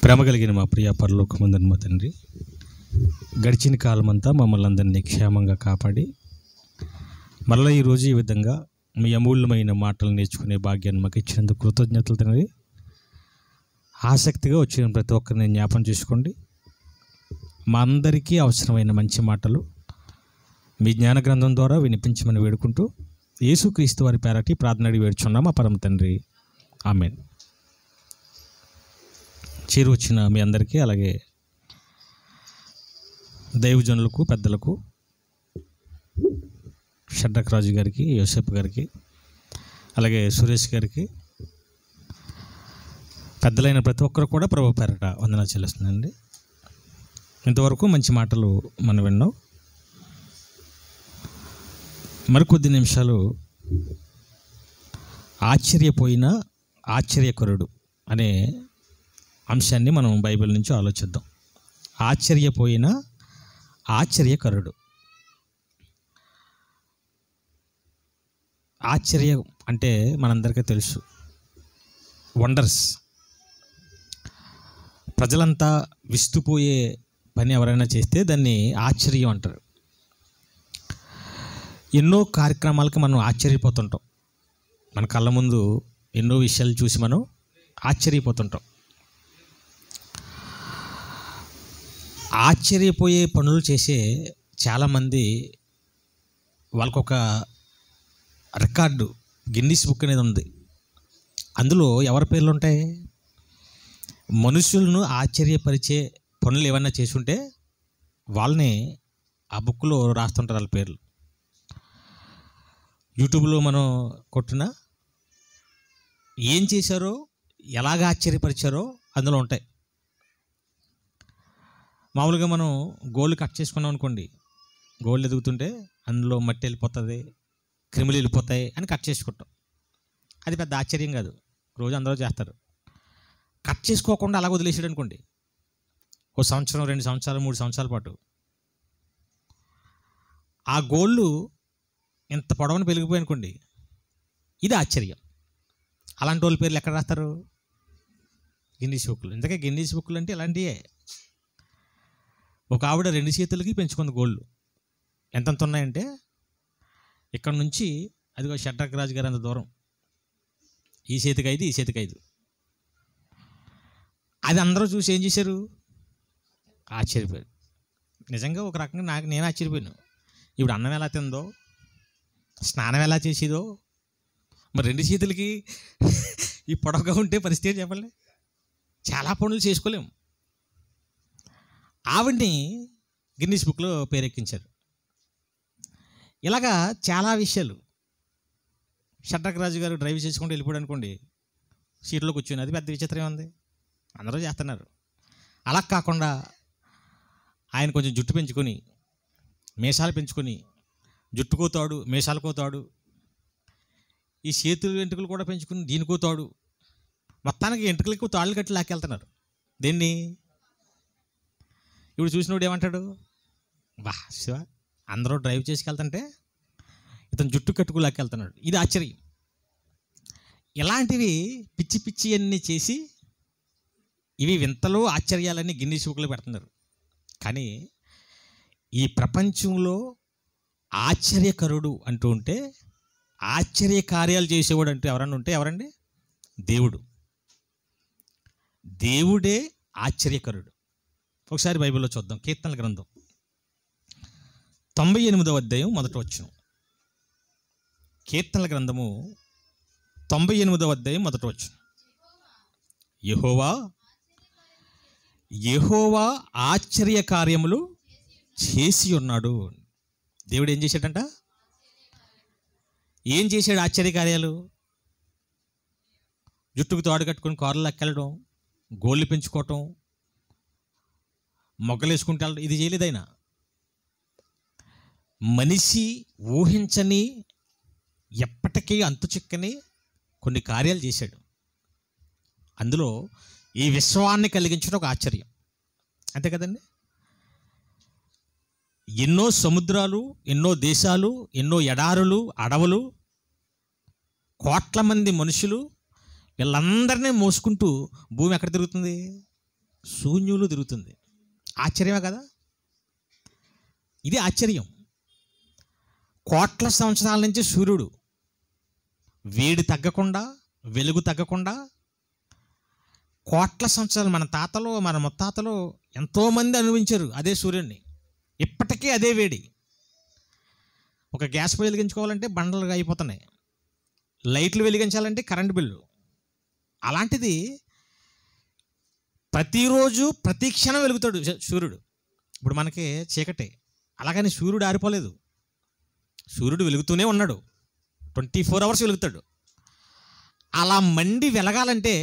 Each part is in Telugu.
ప్రేమ కలిగిన మా ప్రియ పరలోకమందున్న మా తండ్రి, గడిచిన కాలమంతా మమ్మల్ని అందరినీ క్షేమంగా కాపాడి మరలా ఈరోజు ఈ విధంగా మీ అమూల్యమైన మాటలు నేర్చుకునే భాగ్యాన్ని మాకు ఇచ్చినందుకు కృతజ్ఞతలు తండ్రి. ఆసక్తిగా వచ్చిన ప్రతి ఒక్కరిని జ్ఞాపం చేసుకోండి. మా అందరికీ అవసరమైన మంచి మాటలు మీ జ్ఞాన గ్రంథం ద్వారా వినిపించమని వేడుకుంటూ యేసుక్రీస్తు వారి పేరటి ప్రార్థన అడిగి వేడుచున్నాం మా పరమ తండ్రి, ఆమేన్. చేరు వచ్చిన మీ అందరికీ, అలాగే దైవజనులకు, పెద్దలకు, షడ్రక్ రాజు గారికి, యోసేపు గారికి, అలాగే సురేష్ గారికి, పెద్దలైన ప్రతి ఒక్కరు కూడా ప్రభు పేరట వందనాలు చెల్లిస్తుందండి. ఇంతవరకు మంచి మాటలు మనం విన్నాం. మరికొద్ది నిమిషాలు ఆశ్చర్యపోయిన ఆశ్చర్యకరుడు అనే అంశాన్ని మనం బైబిల్ నుంచి ఆలోచిద్దాం. ఆశ్చర్యపోయిన ఆశ్చర్యకరుడు. ఆశ్చర్యం అంటే మనందరికీ తెలుసు, వండర్స్. ప్రజలంతా విస్తుపోయే పని ఎవరైనా చేస్తే దాన్ని ఆశ్చర్యం అంటారు. ఎన్నో కార్యక్రమాలకు మనం ఆశ్చర్యపోతుంటాం. మన కళ్ళ ముందు ఎన్నో విషయాలు చూసి మనం ఆశ్చర్యపోతుంటాం. ఆశ్చర్యపోయే పనులు చేసే చాలామంది వాళ్ళకొక రికార్డు, గిన్నిస్ బుక్ అనేది ఉంది. అందులో ఎవరి పేర్లు ఉంటాయి? మనుషులను ఆశ్చర్యపరిచే పనులు ఏమన్నా చేసుంటే వాళ్ళని ఆ బుక్లో రాస్తుంటారు వాళ్ళ పేర్లు. యూట్యూబ్లో మనం కొట్టినా ఏం చేశారో, ఎలాగ ఆశ్చర్యపరిచారో అందులో ఉంటాయి. మామూలుగా మనం గోళ్ళు కట్ చేసుకున్నాం అనుకోండి, గోళ్ళు ఎదుగుతుంటే అందులో మట్టి వెళ్ళిపోతుంది, క్రిములు వెళ్ళిపోతాయి అని కట్ చేసుకుంటాం. అది పెద్ద ఆశ్చర్యం కాదు, రోజు అందరూ చేస్తారు. కట్ చేసుకోకుండా అలా వదిలేసాడు అనుకోండి, ఓ సంవత్సరం, 2 సంవత్సరాలు, 3 సంవత్సరాల పాటు ఆ గోళ్ళు ఇంత పొడవును పెరిగిపోయి అనుకోండి, ఇది ఆశ్చర్యం. అలాంటి వాళ్ళ పేర్లు ఎక్కడ రాస్తారు? గిన్నీస్ బుక్లు. ఇంతకే గిన్నీస్ బుక్లు అంటే ఇలాంటివే. ఒక ఆవిడ 2 చేతులకి పెంచుకుంది గోళ్ళు. ఎంతంత ఉన్నాయంటే ఇక్కడ నుంచి అదిగో షడ్రక్ రాజు గారు అంత దూరం, ఈ చేతికి 5, ఈ చేతికి 5. అది అందరూ చూసి ఏం చేశారు? ఆశ్చర్యపోయారు. నిజంగా ఒక రకంగా నేను ఆశ్చర్యపోయాను. ఇప్పుడు అన్నం ఎలా తిందో, స్నానం ఎలా చేసేదో, మరి 2 చేతులకి ఈ పొడవుగా ఉంటే పరిస్థితి చెప్పండి. చాలా పనులు చేసుకోలేము. ఆవిడ్ని గిన్నీస్ బుక్లో పేరెక్కించారు. ఇలాగా చాలా విషయాలు. షడ్రక్ రాజు గారు డ్రైవ్ చేసుకుంటూ వెళ్ళిపోయాడు అనుకోండి, సీట్లో కూర్చొని, అది పెద్ద విచిత్రం ఉంది, అందరూ చేస్తున్నారు. అలా కాకుండా ఆయన కొంచెం జుట్టు పెంచుకొని, మీసాలు పెంచుకొని, జుట్టుకోతాడు, మీసాలకోతాడు, ఈ చేతులు వెంట్రుకలు కూడా పెంచుకుని దీనికోతాడు, మొత్తానికి వెంట్రుకలకు తాళ్ళు కట్టి లాక్కెళ్తున్నారు. దేన్ని? ఇప్పుడు చూసినోడు ఏమంటాడు? వా శివ, అందరూ డ్రైవ్ చేసుకెళ్తుంటే ఇతను జుట్టు కట్టుకు లాక్కెళ్తున్నాడు. ఇది ఆశ్చర్యం. ఇలాంటివి పిచ్చి పిచ్చి అన్నీ చేసి ఇవి వింతలు, ఆశ్చర్యాలన్నీ గిన్నీస్ బుక్లో పెడుతున్నారు. కానీ ఈ ప్రపంచంలో ఆశ్చర్యకరుడు అంటూ ఉంటే, ఆశ్చర్య కార్యాలు చేసేవాడు అంటూ ఎవరన్నా ఉంటే ఎవరండి? దేవుడు. దేవుడే ఆశ్చర్యకరుడు. ఒకసారి బైబిల్లో చూద్దాం. కీర్తనల గ్రంథం 98వ అధ్యాయం 1వ వచనం. కీర్తనల గ్రంథము 98వ అధ్యాయం 1వ వచనం. యెహోవా ఆశ్చర్య కార్యములు చేసి ఉన్నాడు. దేవుడు ఏం చేశాడంట? ఏం చేశాడు? ఆశ్చర్య కార్యాలు. జుట్టుకు తాడు కట్టుకొని కారులో ఎక్కెళ్ళడం, గోళ్ళు పెంచుకోవటం, మొగ్గలేసుకుంటే ఇది చేయలేదైనా. మనిషి ఊహించని, ఎప్పటికీ అంతు చిక్కని కొన్ని కార్యాలు చేశాడు. అందులో ఈ విశ్వాన్ని కలిగించడం ఒక ఆశ్చర్యం. అంతే కదండి. ఎన్నో సముద్రాలు, ఎన్నో దేశాలు, ఎన్నో ఎడారులు, అడవులు, కోట్ల మంది మనుషులు, వీళ్ళందరినీ మోసుకుంటూ భూమి ఎక్కడ తిరుగుతుంది? శూన్యులు తిరుగుతుంది. ఆశ్చర్యమే కదా? ఇది ఆశ్చర్యం. కోట్ల సంవత్సరాల నుంచి సూర్యుడు వేడి తగ్గకుండా, వెలుగు తగ్గకుండా, కోట్ల సంవత్సరాలు మన తాతలు, మన ముత్తాతలు ఎంతోమంది అనుభవించారు అదే సూర్యుడిని. ఇప్పటికీ అదే వేడి. ఒక గ్యాస్ పొయ్యి వెలిగించుకోవాలంటే బండలుగా అయిపోతున్నాయి, లైట్లు వెలిగించాలంటే కరెంటు బిల్లు. అలాంటిది ప్రతిరోజు ప్రతి క్షణం వెలుగుతాడు సూర్యుడు. ఇప్పుడు మనకి చీకటే, అలాగని సూర్యుడు ఆరిపోలేదు. సూర్యుడు వెలుగుతూనే ఉన్నాడు, 24 hours వెలుగుతాడు. అలా మండి వెలగాలంటే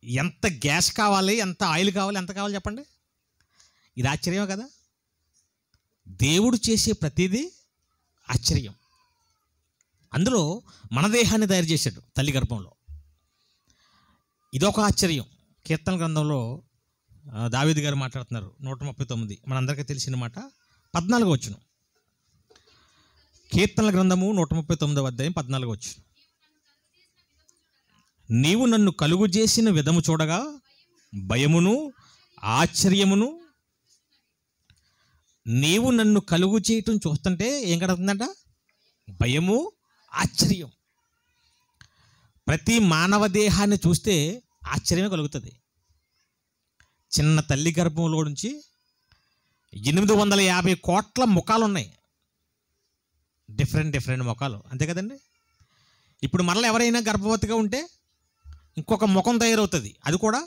ఎంత గ్యాస్ కావాలి, ఎంత ఆయిల్ కావాలి, ఎంత కావాలి చెప్పండి? ఇది ఆశ్చర్యం కదా? దేవుడు చేసే ప్రతిదీ ఆశ్చర్యం. అందులో మన దేహాన్ని తయారు చేశాడు తల్లి గర్భంలో. ఇదొక ఆశ్చర్యం. కీర్తన గ్రంథంలో దావీదు గారు మాట్లాడుతున్నారు, 139, మనందరికీ తెలిసిన మాట, 14వ వచనం. కీర్తనల గ్రంథము 139వ అధ్యాయం 14వ వచనం. నీవు నన్ను కలుగు చేసిన విధము చూడగా భయమును ఆశ్చర్యమును. నీవు నన్ను కలుగు చేయటం చూస్తుంటే ఏం కలుగుతుందంట? భయము, ఆశ్చర్యం. ప్రతి మానవ దేహాన్ని చూస్తే ఆశ్చర్యమే కలుగుతుంది. చిన్న తల్లి గర్భంలో నుంచి 850 కోట్ల ముఖాలు ఉన్నాయి, డిఫరెంట్ ముఖాలు, అంతే కదండి? ఇప్పుడు మరలా ఎవరైనా గర్భవతిగా ఉంటే ఇంకొక ముఖం తయారవుతుంది. అది కూడా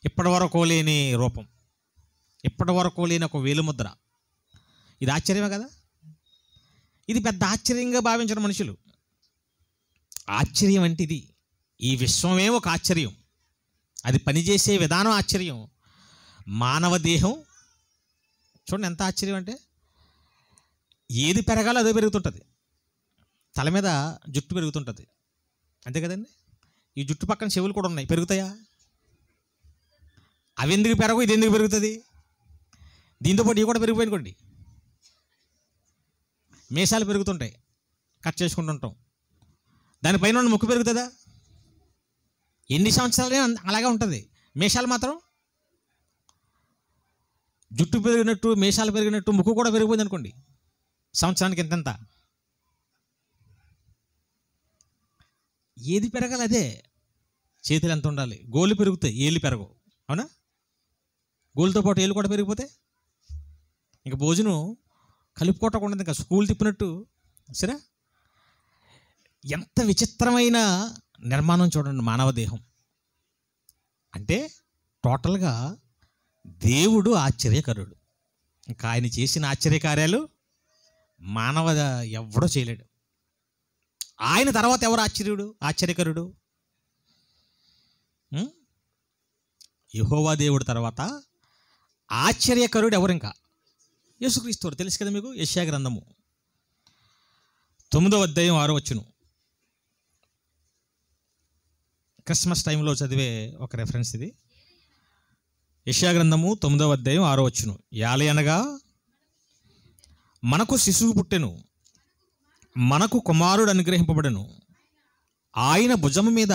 ఇప్పటి వరకు లేని రూపం, ఇప్పటి వరకు లేని ఒక వేలుముద్ర. ఇది ఆశ్చర్యమే కదా? ఇది పెద్ద ఆశ్చర్యంగా భావించిన మనుషులు. ఆశ్చర్యం అంటే ఇది. ఈ విశ్వమే ఒక ఆశ్చర్యం, అది పనిచేసే విధానం ఆశ్చర్యం. మానవ దేహం చూడండి ఎంత ఆశ్చర్యం అంటే, ఏది పెరగాలో అదే పెరుగుతుంటుంది. తల మీద జుట్టు పెరుగుతుంటుంది, అంతే కదండి? ఈ జుట్టు పక్కన చెవులు కూడా ఉన్నాయి, పెరుగుతాయా? అవి ఎందుకు పెరగవు, ఇది ఎందుకు పెరుగుతుంది? దీంతోపాటు ఇవి కూడా పెరిగిపోయినుకోండి, మీసాలు పెరుగుతుంటాయి, కట్ చేసుకుంటుంటాం. దానిపైన ఉన్న ముక్కు పెరుగుతుందా? ఎన్ని సంవత్సరాలే అలాగే ఉంటుంది. మీసాలు మాత్రం, జుట్టు పెరిగినట్టు మీసాలు పెరిగినట్టు ముక్కు కూడా పెరిగిపోయింది అనుకోండి, సంవత్సరానికి ఎంతెంత. ఏది పెరగాలి అదే. చేతులు ఎంత ఉండాలి, గోళ్ళు పెరుగుతాయి, ఏళ్ళు పెరగవు, అవునా? గోళ్ళతో పాటు ఏళ్ళు కూడా పెరిగిపోతే ఇంకా భోజనం కలుపుకోవటం, ఇంకా స్కూల్ తిప్పినట్టు. సరే, ఎంత విచిత్రమైన నిర్మాణం చూడండి మానవ దేహం. అంటే టోటల్గా దేవుడు ఆశ్చర్యకరుడు. ఇంకా ఆయన చేసిన ఆశ్చర్యకార్యాలు మానవ ఎవడో చేయలేడు. ఆయన తర్వాత ఎవరు ఆశ్చర్యకరుడు? యెహోవా దేవుడు తర్వాత ఆశ్చర్యకరుడు ఎవరు? ఇంకా యేసుక్రీస్తు. తెలుసు కదా మీకు, యెషయా గ్రంథము 9వ అధ్యాయం 6వ వచనం. క్రిస్మస్ టైంలో చదివే ఒక రెఫరెన్స్ ఇది. యెషయా గ్రంథము 9వ అధ్యాయం 6వ వచనం. యాలయనగా మనకు శిశువు పుట్టెను, మనకు కుమారుడు అనుగ్రహింపబడెను, ఆయన భుజము మీద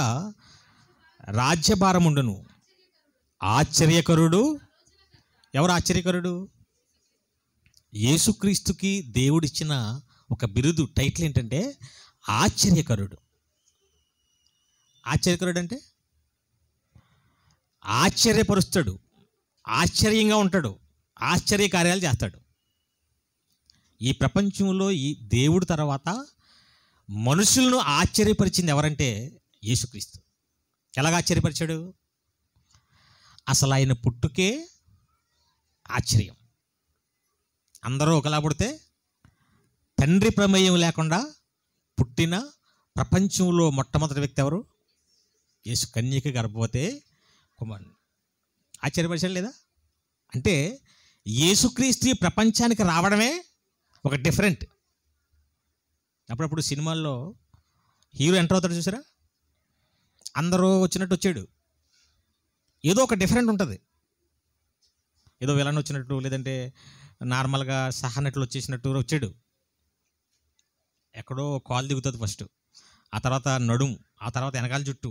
రాజ్యభారముండును. ఆశ్చర్యకరుడు ఎవరు? ఆశ్చర్యకరుడు యేసుక్రీస్తుకి దేవుడిచ్చిన ఒక బిరుదు, టైటిల్ ఏంటంటే ఆశ్చర్యకరుడు. ఆశ్చర్యకరుడు అంటే ఆశ్చర్యపరుస్తాడు, ఆశ్చర్యంగా ఉంటాడు, ఆశ్చర్య కార్యాలు చేస్తాడు. ఈ ప్రపంచంలో ఈ దేవుడు తర్వాత మనుషులను ఆశ్చర్యపరిచింది ఎవరంటే యేసుక్రీస్తు. ఎలాగ ఆశ్చర్యపరిచాడు? అసలు ఆయన పుట్టుకే ఆశ్చర్యం. అందరూ ఒకలా పుడితే తండ్రి ప్రమేయం లేకుండా పుట్టిన ప్రపంచంలో మొట్టమొదటి వ్యక్తి ఎవరు? యేసు. కన్యక గర్భవతే కుమారుడు. ఆశ్చర్యపరిచాడు లేదా? అంటే యేసుక్రీస్తు ప్రపంచానికి రావడమే ఒక డిఫరెంట్. అప్పుడప్పుడు సినిమాల్లో హీరో ఎంటర్ అవుతాడు చూసారా, అందరూ వచ్చినట్టు వచ్చాడు, ఏదో ఒక డిఫరెంట్ ఉంటుంది. ఏదో విలన్ వచ్చినట్టు, లేదంటే నార్మల్గా సహనట్లు వచ్చేసినట్టు వచ్చాడు. ఎక్కడో కాలు దిగుతుంది ఫస్ట్, ఆ తర్వాత నడుము, ఆ తర్వాత వెనకాల జుట్టు,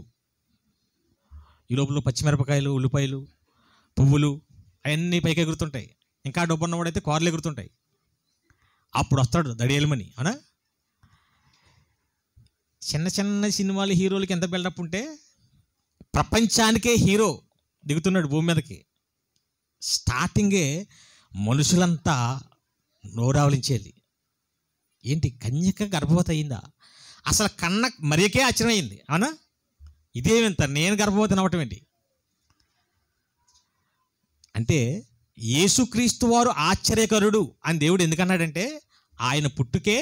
ఈ లోపల పచ్చిమిరపకాయలు, ఉల్లిపాయలు, పువ్వులు అవన్నీ పైకి ఎగురుతుంటాయి. ఇంకా డబ్బు ఉన్నవాడైతే కార్లు ఎగురుతుంటాయి. అప్పుడు వస్తాడు దడియలమని. అవునా? చిన్న చిన్న సినిమాలు హీరోలకి ఎంత బిల్డప్ ఉంటే ప్రపంచానికే హీరో దిగుతున్నాడు భూమి మీదకి. స్టార్టింగే మనుషులంతా నోరావలించేది. ఏంటి, కన్యక గర్భవతి అయిందా? అసలు కన్న మరియకే ఆశ్చర్యం అయింది. అవునా? ఇదేమింత, నేను గర్భవతిని అవ్వటం ఏంటి అంటే, యేసుక్రీస్తు వారు ఆశ్చర్యకరుడు అని దేవుడు ఎందుకన్నాడంటే ఆయన పుట్టుకే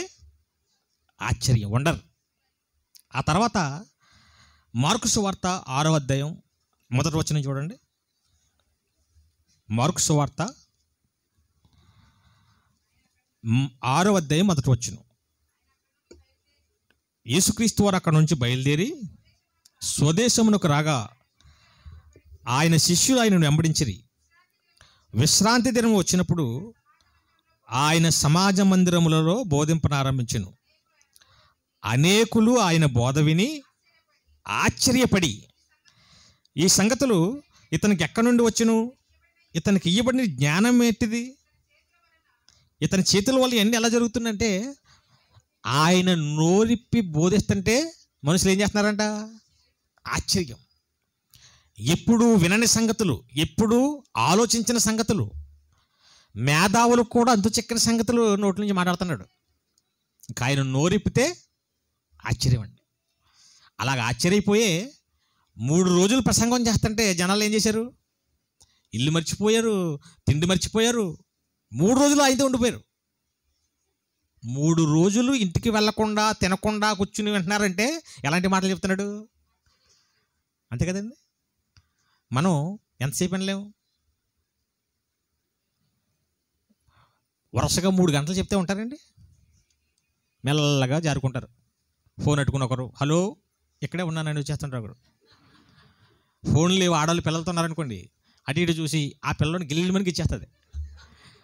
ఆశ్చర్యం, వండర్. ఆ తర్వాత మార్కు సువార్త 6వ అధ్యాయం 1వ వచనం చూడండి. మార్కు సువార్త 6వ అధ్యాయం 1వ వచనం. యేసుక్రీస్తు వారు అక్కడ నుంచి బయలుదేరి స్వదేశమునకు రాగా ఆయన శిష్యులు ఆయనను వెంబడించిరి. విశ్రాంతి దినం వచ్చినప్పుడు ఆయన సమాజ మందిరములలో బోధింపనారంభించెను. అనేకులు ఆయన బోధ విని ఆశ్చర్యపడి, ఈ సంగతులు ఇతనికి ఎక్కడి నుండి వచ్చును? ఇతనికి ఇయ్యబడిన జ్ఞానం ఏంటిది? ఇతని చేతుల వల్ల ఇవన్నీ ఎలా జరుగుతుందంటే, ఆయన నోరిప్పి బోధిస్తుంటే మనుషులు ఏం చేస్తున్నారంట? ఆశ్చర్యం. ఎప్పుడు వినని సంగతులు, ఎప్పుడు ఆలోచించిన సంగతులు, మేధావులకు కూడా అంతు చెక్కని సంగతులు నోటి నుంచి మాట్లాడుతున్నాడు. ఇంకా ఆయన నోరిప్పితే ఆశ్చర్యం అండి. అలాగ ఆశ్చర్యపోయే 3 రోజులు ప్రసంగం చేస్తుంటే జనాలు ఏం చేశారు? ఇల్లు మర్చిపోయారు, తిండి మర్చిపోయారు. 3 రోజులు ఆయనతో ఉండిపోయారు. 3 రోజులు ఇంటికి వెళ్లకుండా తినకుండా కూర్చుని వింటున్నారంటే ఎలాంటి మాటలు చెప్తున్నాడు? అంతే కదండి. మనం ఎంతసేపు వినలేము? వరుసగా 3 గంటలు చెప్తే ఉంటారండి. మెల్లగా జారుకుంటారు. ఫోన్ పెట్టుకుని ఒకరు హలో ఇక్కడే ఉన్నానని వచ్చేస్తుంటారు. ఒకరు ఫోన్ లేవు, ఆడవాళ్ళు పిల్లలతో ఉన్నారనుకోండి, అటు ఇటు చూసి ఆ పిల్లలని గిల్లి మనకి ఇచ్చేస్తుంది.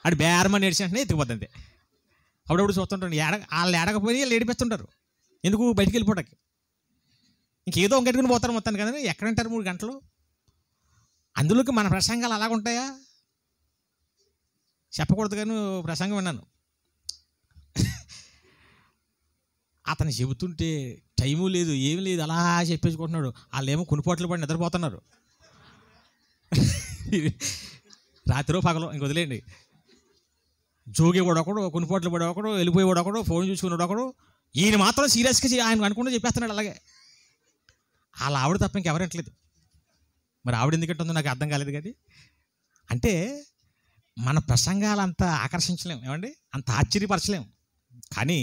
అటు బేరమని ఏడ్చినట్టునే ఎత్తుకుపోతుంది. అప్పుడప్పుడు చూస్తుంటారు, వాళ్ళు ఏడకపోయి వాళ్ళు ఏడిపిస్తుంటారు. ఎందుకు? బయటికి వెళ్ళిపోవడానికి. ఇంకేదో ఇంకెట్టుకుని పోతారు మొత్తాన్ని. కదా ఎక్కడంటారు 3 గంటలు? అందులోకి మన ప్రసంగాలు అలాగుంటాయా? చెప్పకూడదు కానీ ప్రసంగం విన్నాను. అతను చెబుతుంటే టైము లేదు, ఏమి లేదు, అలా చెప్పేసుకుంటున్నాడు. వాళ్ళు ఏమో కొనుపాట్లు పడి నిద్రపోతున్నారు. రాత్రిలో పగలో ఇంక వదిలేయండి. జోగేవాడు ఒకడు, కొనుపాట్లు పడే ఒకడు, వెళ్ళిపోయేవాడు ఒకడు, ఫోన్ చూసుకున్నాడు ఒకడు. ఈయన మాత్రం సీరియస్గా ఆయన అనుకుంటూ చెప్పేస్తున్నాడు. అలాగే వాళ్ళ ఆవిడ తప్ప ఇంకెవరంటలేదు. మరి ఆవిడ ఎందుకంటుందో నాకు అర్థం కాలేదు. కానీ అంటే మన ప్రసంగాలు అంత ఆకర్షించలేము, ఏమండి, అంత ఆశ్చర్యపరచలేము. కానీ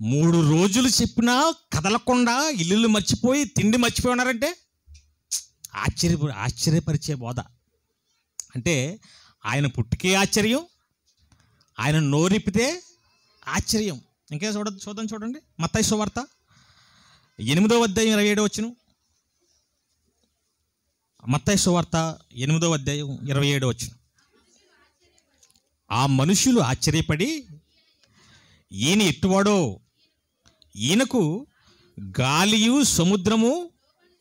3 రోజులు చెప్పినా కదలకుండా ఇల్లు మర్చిపోయి తిండి మర్చిపోయి ఉన్నారంటే ఆశ్చర్యపరిచే బోధ. అంటే ఆయన పుట్టుకే ఆశ్చర్యం, ఆయన నోరిప్పితే ఆశ్చర్యం. ఇంకేం చూడండి మత్తయి సువార్త 8వ అధ్యాయం 27వ వచనం. మత్తయి సువార్త 8వ అధ్యాయం 27వ వచనం. ఆ మనుషులు ఆశ్చర్యపడి, ఈయన ఎట్టువాడో, ఈయనకు గాలియు సముద్రము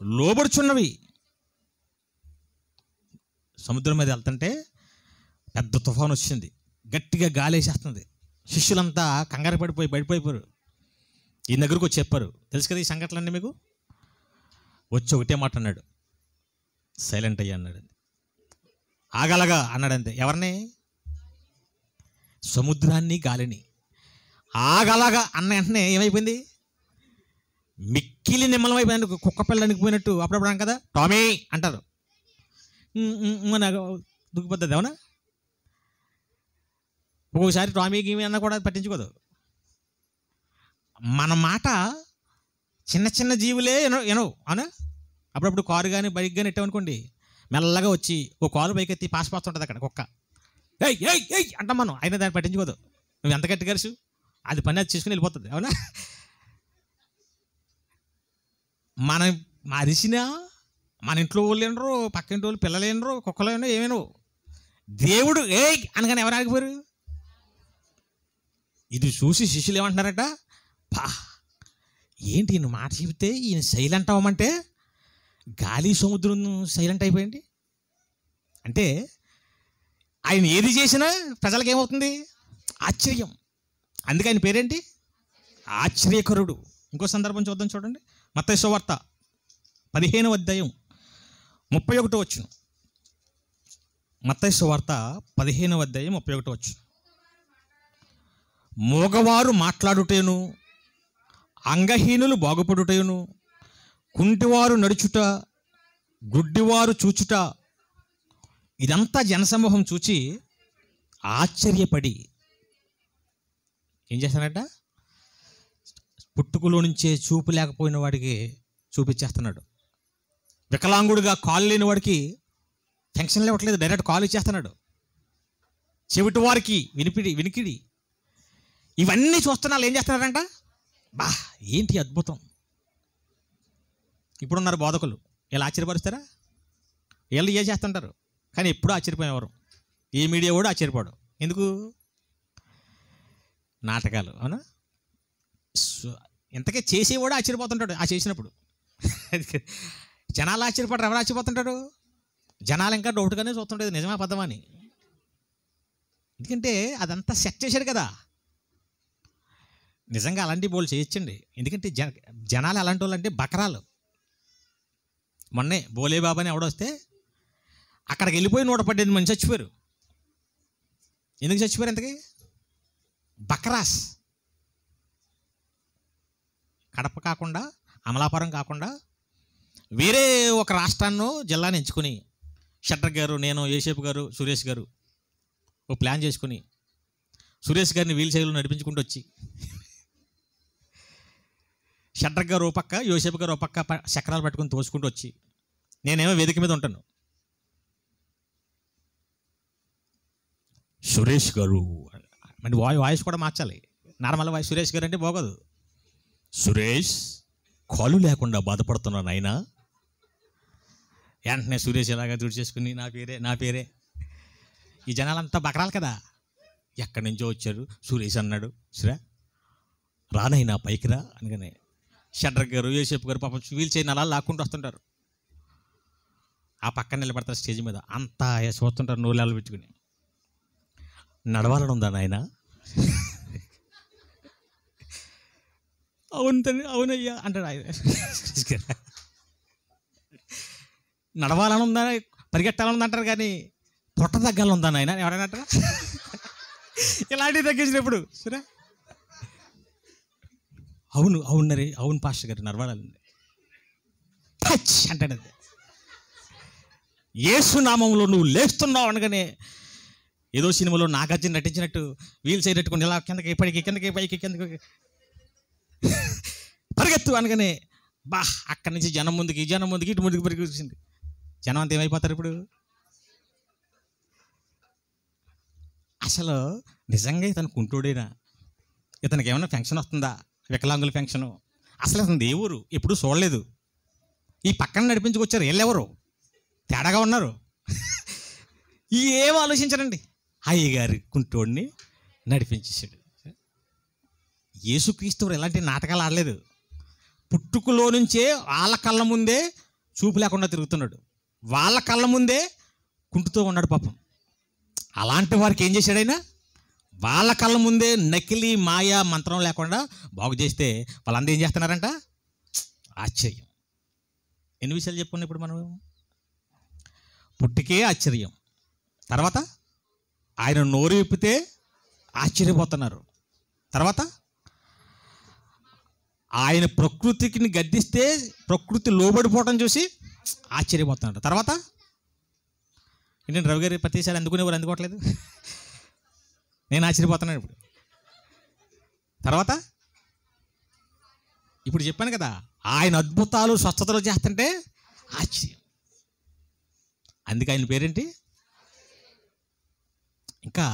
లోబడుచున్నవి. సముద్రం మీద వెళ్తుంటే పెద్ద తుఫాను వచ్చింది, గట్టిగా గాలి వేసేస్తుంది. శిష్యులంతా కంగారు పడిపోయి బయటపోయిపోయారు. ఈ దగ్గరకు వచ్చి చెప్పారు. తెలుసు కదా ఈ సంఘటనలన్నీ మీకు. వచ్చి ఒకటే మాట అన్నాడు, సైలెంట్ అయ్యా అన్నాడు. ఆగలగా అన్నాడు అంతే. ఎవరిని? సముద్రాన్ని, గాలిని. ఆగలగా అన్న వెంటనే ఏమైపోయింది? మిక్కిలి నిమ్మలం అయిపోయింది. కుక్క పిల్లనికి పోయినట్టు అప్పుడప్పుడు కదా టామీ అంటారు, దుఃఖపద్ధతి. అవునా? ఒక్కొక్కసారి టామీ గీమీ అన్న కూడా పట్టించుకోదు. మన మాట చిన్న చిన్న జీవులే ఎనవు. అవునా? అప్పుడప్పుడు కారు కానీ బైక్ కానీ ఎట్టామనుకోండి, మెల్లగా వచ్చి ఓ కారు బైక్ ఎత్తి పాసిపోతుంటుంది అక్కడ కుక్క. ఏయ్ ఏయ్ ఏయ్ అంటాం మనం, అయినా దాన్ని పట్టించుకోదు. నువ్వు ఎంత గట్టి కరుసు, అది పని అది చేసుకుని వెళ్ళిపోతుంది. అవునా? మనం అరిసినా మన ఇంట్లో వాళ్ళు వినరు, పక్కింటి వాళ్ళు పిల్లలు వినరు, కుక్కలు వినరు, ఏమైనా. దేవుడు ఏయ్ అనగానే ఎవరు ఆగిపోయారు? ఇది చూసి శిష్యులు ఏమంటున్నారట, పా ఏంటి ఈయన మాట చెబితే ఈయన సైలెంట్ అవ్వమంటే గాలి సముద్రం సైలెంట్ అయిపోయింది. అంటే ఆయన ఏది చేసినా ప్రజలకు ఏమవుతుంది? ఆశ్చర్యం. అందుకే ఆయన పేరేంటి? ఆశ్చర్యకరుడు. ఇంకో సందర్భం చూద్దాం, చూడండి. మత్తయి సువార్త 15వ అధ్యాయం 31వ వచనం. మత్తయి సువార్త 15వ అధ్యాయం 31వ వచనం. మోగవారు మాట్లాడుటేను, అంగహీనులు బాగుపడుటయును, కుంటివారు నడుచుట, గుడ్డివారు చూచుట, ఇదంతా జనసమూహం చూచి ఆశ్చర్యపడి ఏం చేస్తానట? పుట్టుకలో నుంచే చూపు లేకపోయిన వాడికి చూపించేస్తున్నాడు. వికలాంగుడిగా కాలు లేని వాడికి ఫంక్షన్లు ఇవ్వట్లేదు, డైరెక్ట్ కాలు ఇచ్చేస్తున్నాడు. చెవిటి వారికి వినికిడి ఇవన్నీ చూస్తున్నా వాళ్ళు ఏం చేస్తున్నారంట? బా ఏంటి అద్భుతం. ఇప్పుడున్నారు బోధకులు, వీళ్ళు ఆశ్చర్యపరుస్తారా? వీళ్ళు ఏ చేస్తుంటారు, కానీ ఎప్పుడూ ఆశ్చర్యపోయేవారు. ఏ మీడియా కూడా ఆశ్చర్యపోడు. ఎందుకు? నాటకాలు. అవునా? ఇంతకే చేసేవాడు ఆశ్చర్యపోతుంటాడు ఆ చేసినప్పుడు. జనాలు ఆశ్చర్యపడరు. ఎవరు ఆశ్చర్యపోతుంటాడు? జనాలు ఇంకా డౌట్గానే చూస్తుంటారు, నిజమా అబద్ధమా అని. ఎందుకంటే అదంతా సెట్ చేశాడు కదా. నిజంగా అలాంటి బోల్ చేయొచ్చండి. ఎందుకంటే జనాలు అలాంటి వాళ్ళు అంటే బకరాలు. మొన్నే బోలేబాబు అని ఎవడొస్తే అక్కడికి వెళ్ళిపోయి 118 మంది చచ్చిపోయారు. ఎందుకు చచ్చిపోయారు? ఎంతకి? బకరాస్. కడప కాకుండా, అమలాపురం కాకుండా వేరే ఒక రాష్ట్రాన్ని, జిల్లాని ఎంచుకుని షట్టర్ గారు, నేను, యేసేపు గారు, సురేష్ గారు ఓ ప్లాన్ చేసుకుని సురేష్ గారిని వీల్ చైర్లో నడిపించుకుంటూ వచ్చి, షట్టర్ గారు ఓ పక్క, యోసేపు గారు ఓ పక్క చక్రాలు పట్టుకుని తోసుకుంటూ వచ్చి, నేనేమో వేదిక మీద ఉంటాను. సురేష్ గారు అంటే వాయిస్ కూడా మార్చాలి. నార్మల్ వాయిస్ సురేష్ గారు అంటే బాగోదు. సురేష్ కాలు లేకుండా బాధపడుతున్నాను అయినా. వెంటనే సురేష్ ఇలాగా తుడిచేసుకుని నా పేరే. ఈ జనాలంతా బకరాలు కదా, ఎక్కడి నుంచో వచ్చారు. సురేష్ అన్నాడు, సురా రానైనా పైకి రా అనగానే షట్టర్ గారు, యేసేపు గారు పాపం వీల్ చైర్ అలా లాక్కుంటూ వస్తుంటారు. ఆ పక్కన నిలబడతారు స్టేజ్ మీద, అంతా చూస్తుంటారు నోళ్ళు పెట్టుకుని. నడవాలని ఉందా నాయన? అవునయ్యా అంటాడు ఆయన. నడవాలని ఉందా, పరిగెట్టాలని ఉందా అంటారు, కానీ పొట్ట తగ్గాలని ఉందా నాయన ఎవరైనా అంటారా? ఇలాంటివి తగ్గించినప్పుడు సరే అవును పాస్టర్ గారు నడవాలండి టచ్ అంటాడు. అది యేసు నామంలో నువ్వు లేస్తున్నావు అనగానే ఏదో సినిమాలో నాగార్జున నటించినట్టు వీల్ చైర్ పెట్టుకుని ఇలా కిందకి పైకి పరిగెత్తు అనగానే బా అక్కడి నుంచి జనం ముందుకి ఇటు ముందుకు పరిగెత్తింది. జనం అంతా ఏమైపోతారు ఇప్పుడు? అసలు నిజంగా ఇతను కుంటోడేనా? ఇతనికి ఏమైనా ఫంక్షన్ వస్తుందా? వికలాంగుల ఫంక్షను. అసలు అతను దేవుడు ఎప్పుడు చూడలేదు. ఈ పక్కన నడిపించుకొచ్చారు, వీళ్ళెవరు తేడాగా ఉన్నారు. ఏం ఆలోచించరండి. అయ్యగారి కుంటోడిని నడిపించేసాడు. యేసుక్రీస్తు ఎలాంటి నాటకాలు ఆడలేదు. పుట్టుకలో నుంచే వాళ్ళ కళ్ళ ముందే చూపు లేకుండా తిరుగుతున్నాడు, వాళ్ళ కళ్ళ ముందే కుంటుతూ ఉన్నాడు పాపం. అలాంటి వారికి ఏం చేశాడు ఆయన? వాళ్ళ కళ్ళ ముందే నకిలీ మాయా మంత్రం లేకుండా బాగు చేస్తే వాళ్ళందరూ ఏం చేస్తున్నారంట? ఆశ్చర్యం. ఎన్ని విషయాలు చెప్పుకున్నాం ఇప్పుడు మనం? పుట్టికే ఆశ్చర్యం, తర్వాత ఆయన నోరు విప్పితే ఆశ్చర్యపోతున్నారు, తర్వాత ఆయన ప్రకృతికి గద్దిస్తే ప్రకృతి లోబడిపోవటం చూసి ఆశ్చర్యపోతున్నారు, తర్వాత ఏంటంటే రవి గారి ప్రతిసారి అందుకునేవారు అందుకోవట్లేదు, నేను ఆశ్చర్యపోతున్నాను ఇప్పుడు. తర్వాత ఇప్పుడు చెప్పాను కదా, ఆయన అద్భుతాలు స్వస్థతలు చేస్తుంటే ఆశ్చర్యం. అందుకే ఆయన పేరేంటి? ఇంకా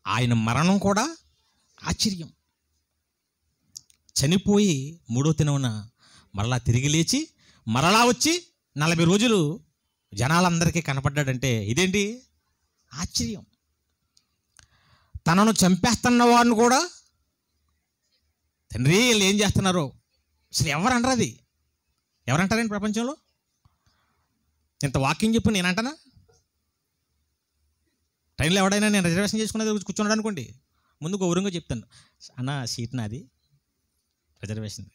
ఆయన మరణం కూడా ఆశ్చర్యం. చనిపోయి 3వ దినమున మరలా తిరిగి లేచి మరలా వచ్చి 40 రోజులు జనాలందరికీ కనపడ్డాడంటే ఇదేంటి? ఆశ్చర్యం. తనను చంపేస్తున్న వాడిని కూడా తండ్రి వీళ్ళు ఏం చేస్తున్నారో అసలు ఎవరు అనరు. అది ఎవరంటారండి ప్రపంచంలో? ఇంత వాకింగ్ చెప్పు నేనంటానా? ట్రైన్లో ఎవడైనా నేను రిజర్వేషన్ చేసుకునేది కూర్చున్నాడు అనుకోండి, ముందు గౌరవంగా చెప్తాను, అన్న సీట్ నాది, రిజర్వేషన్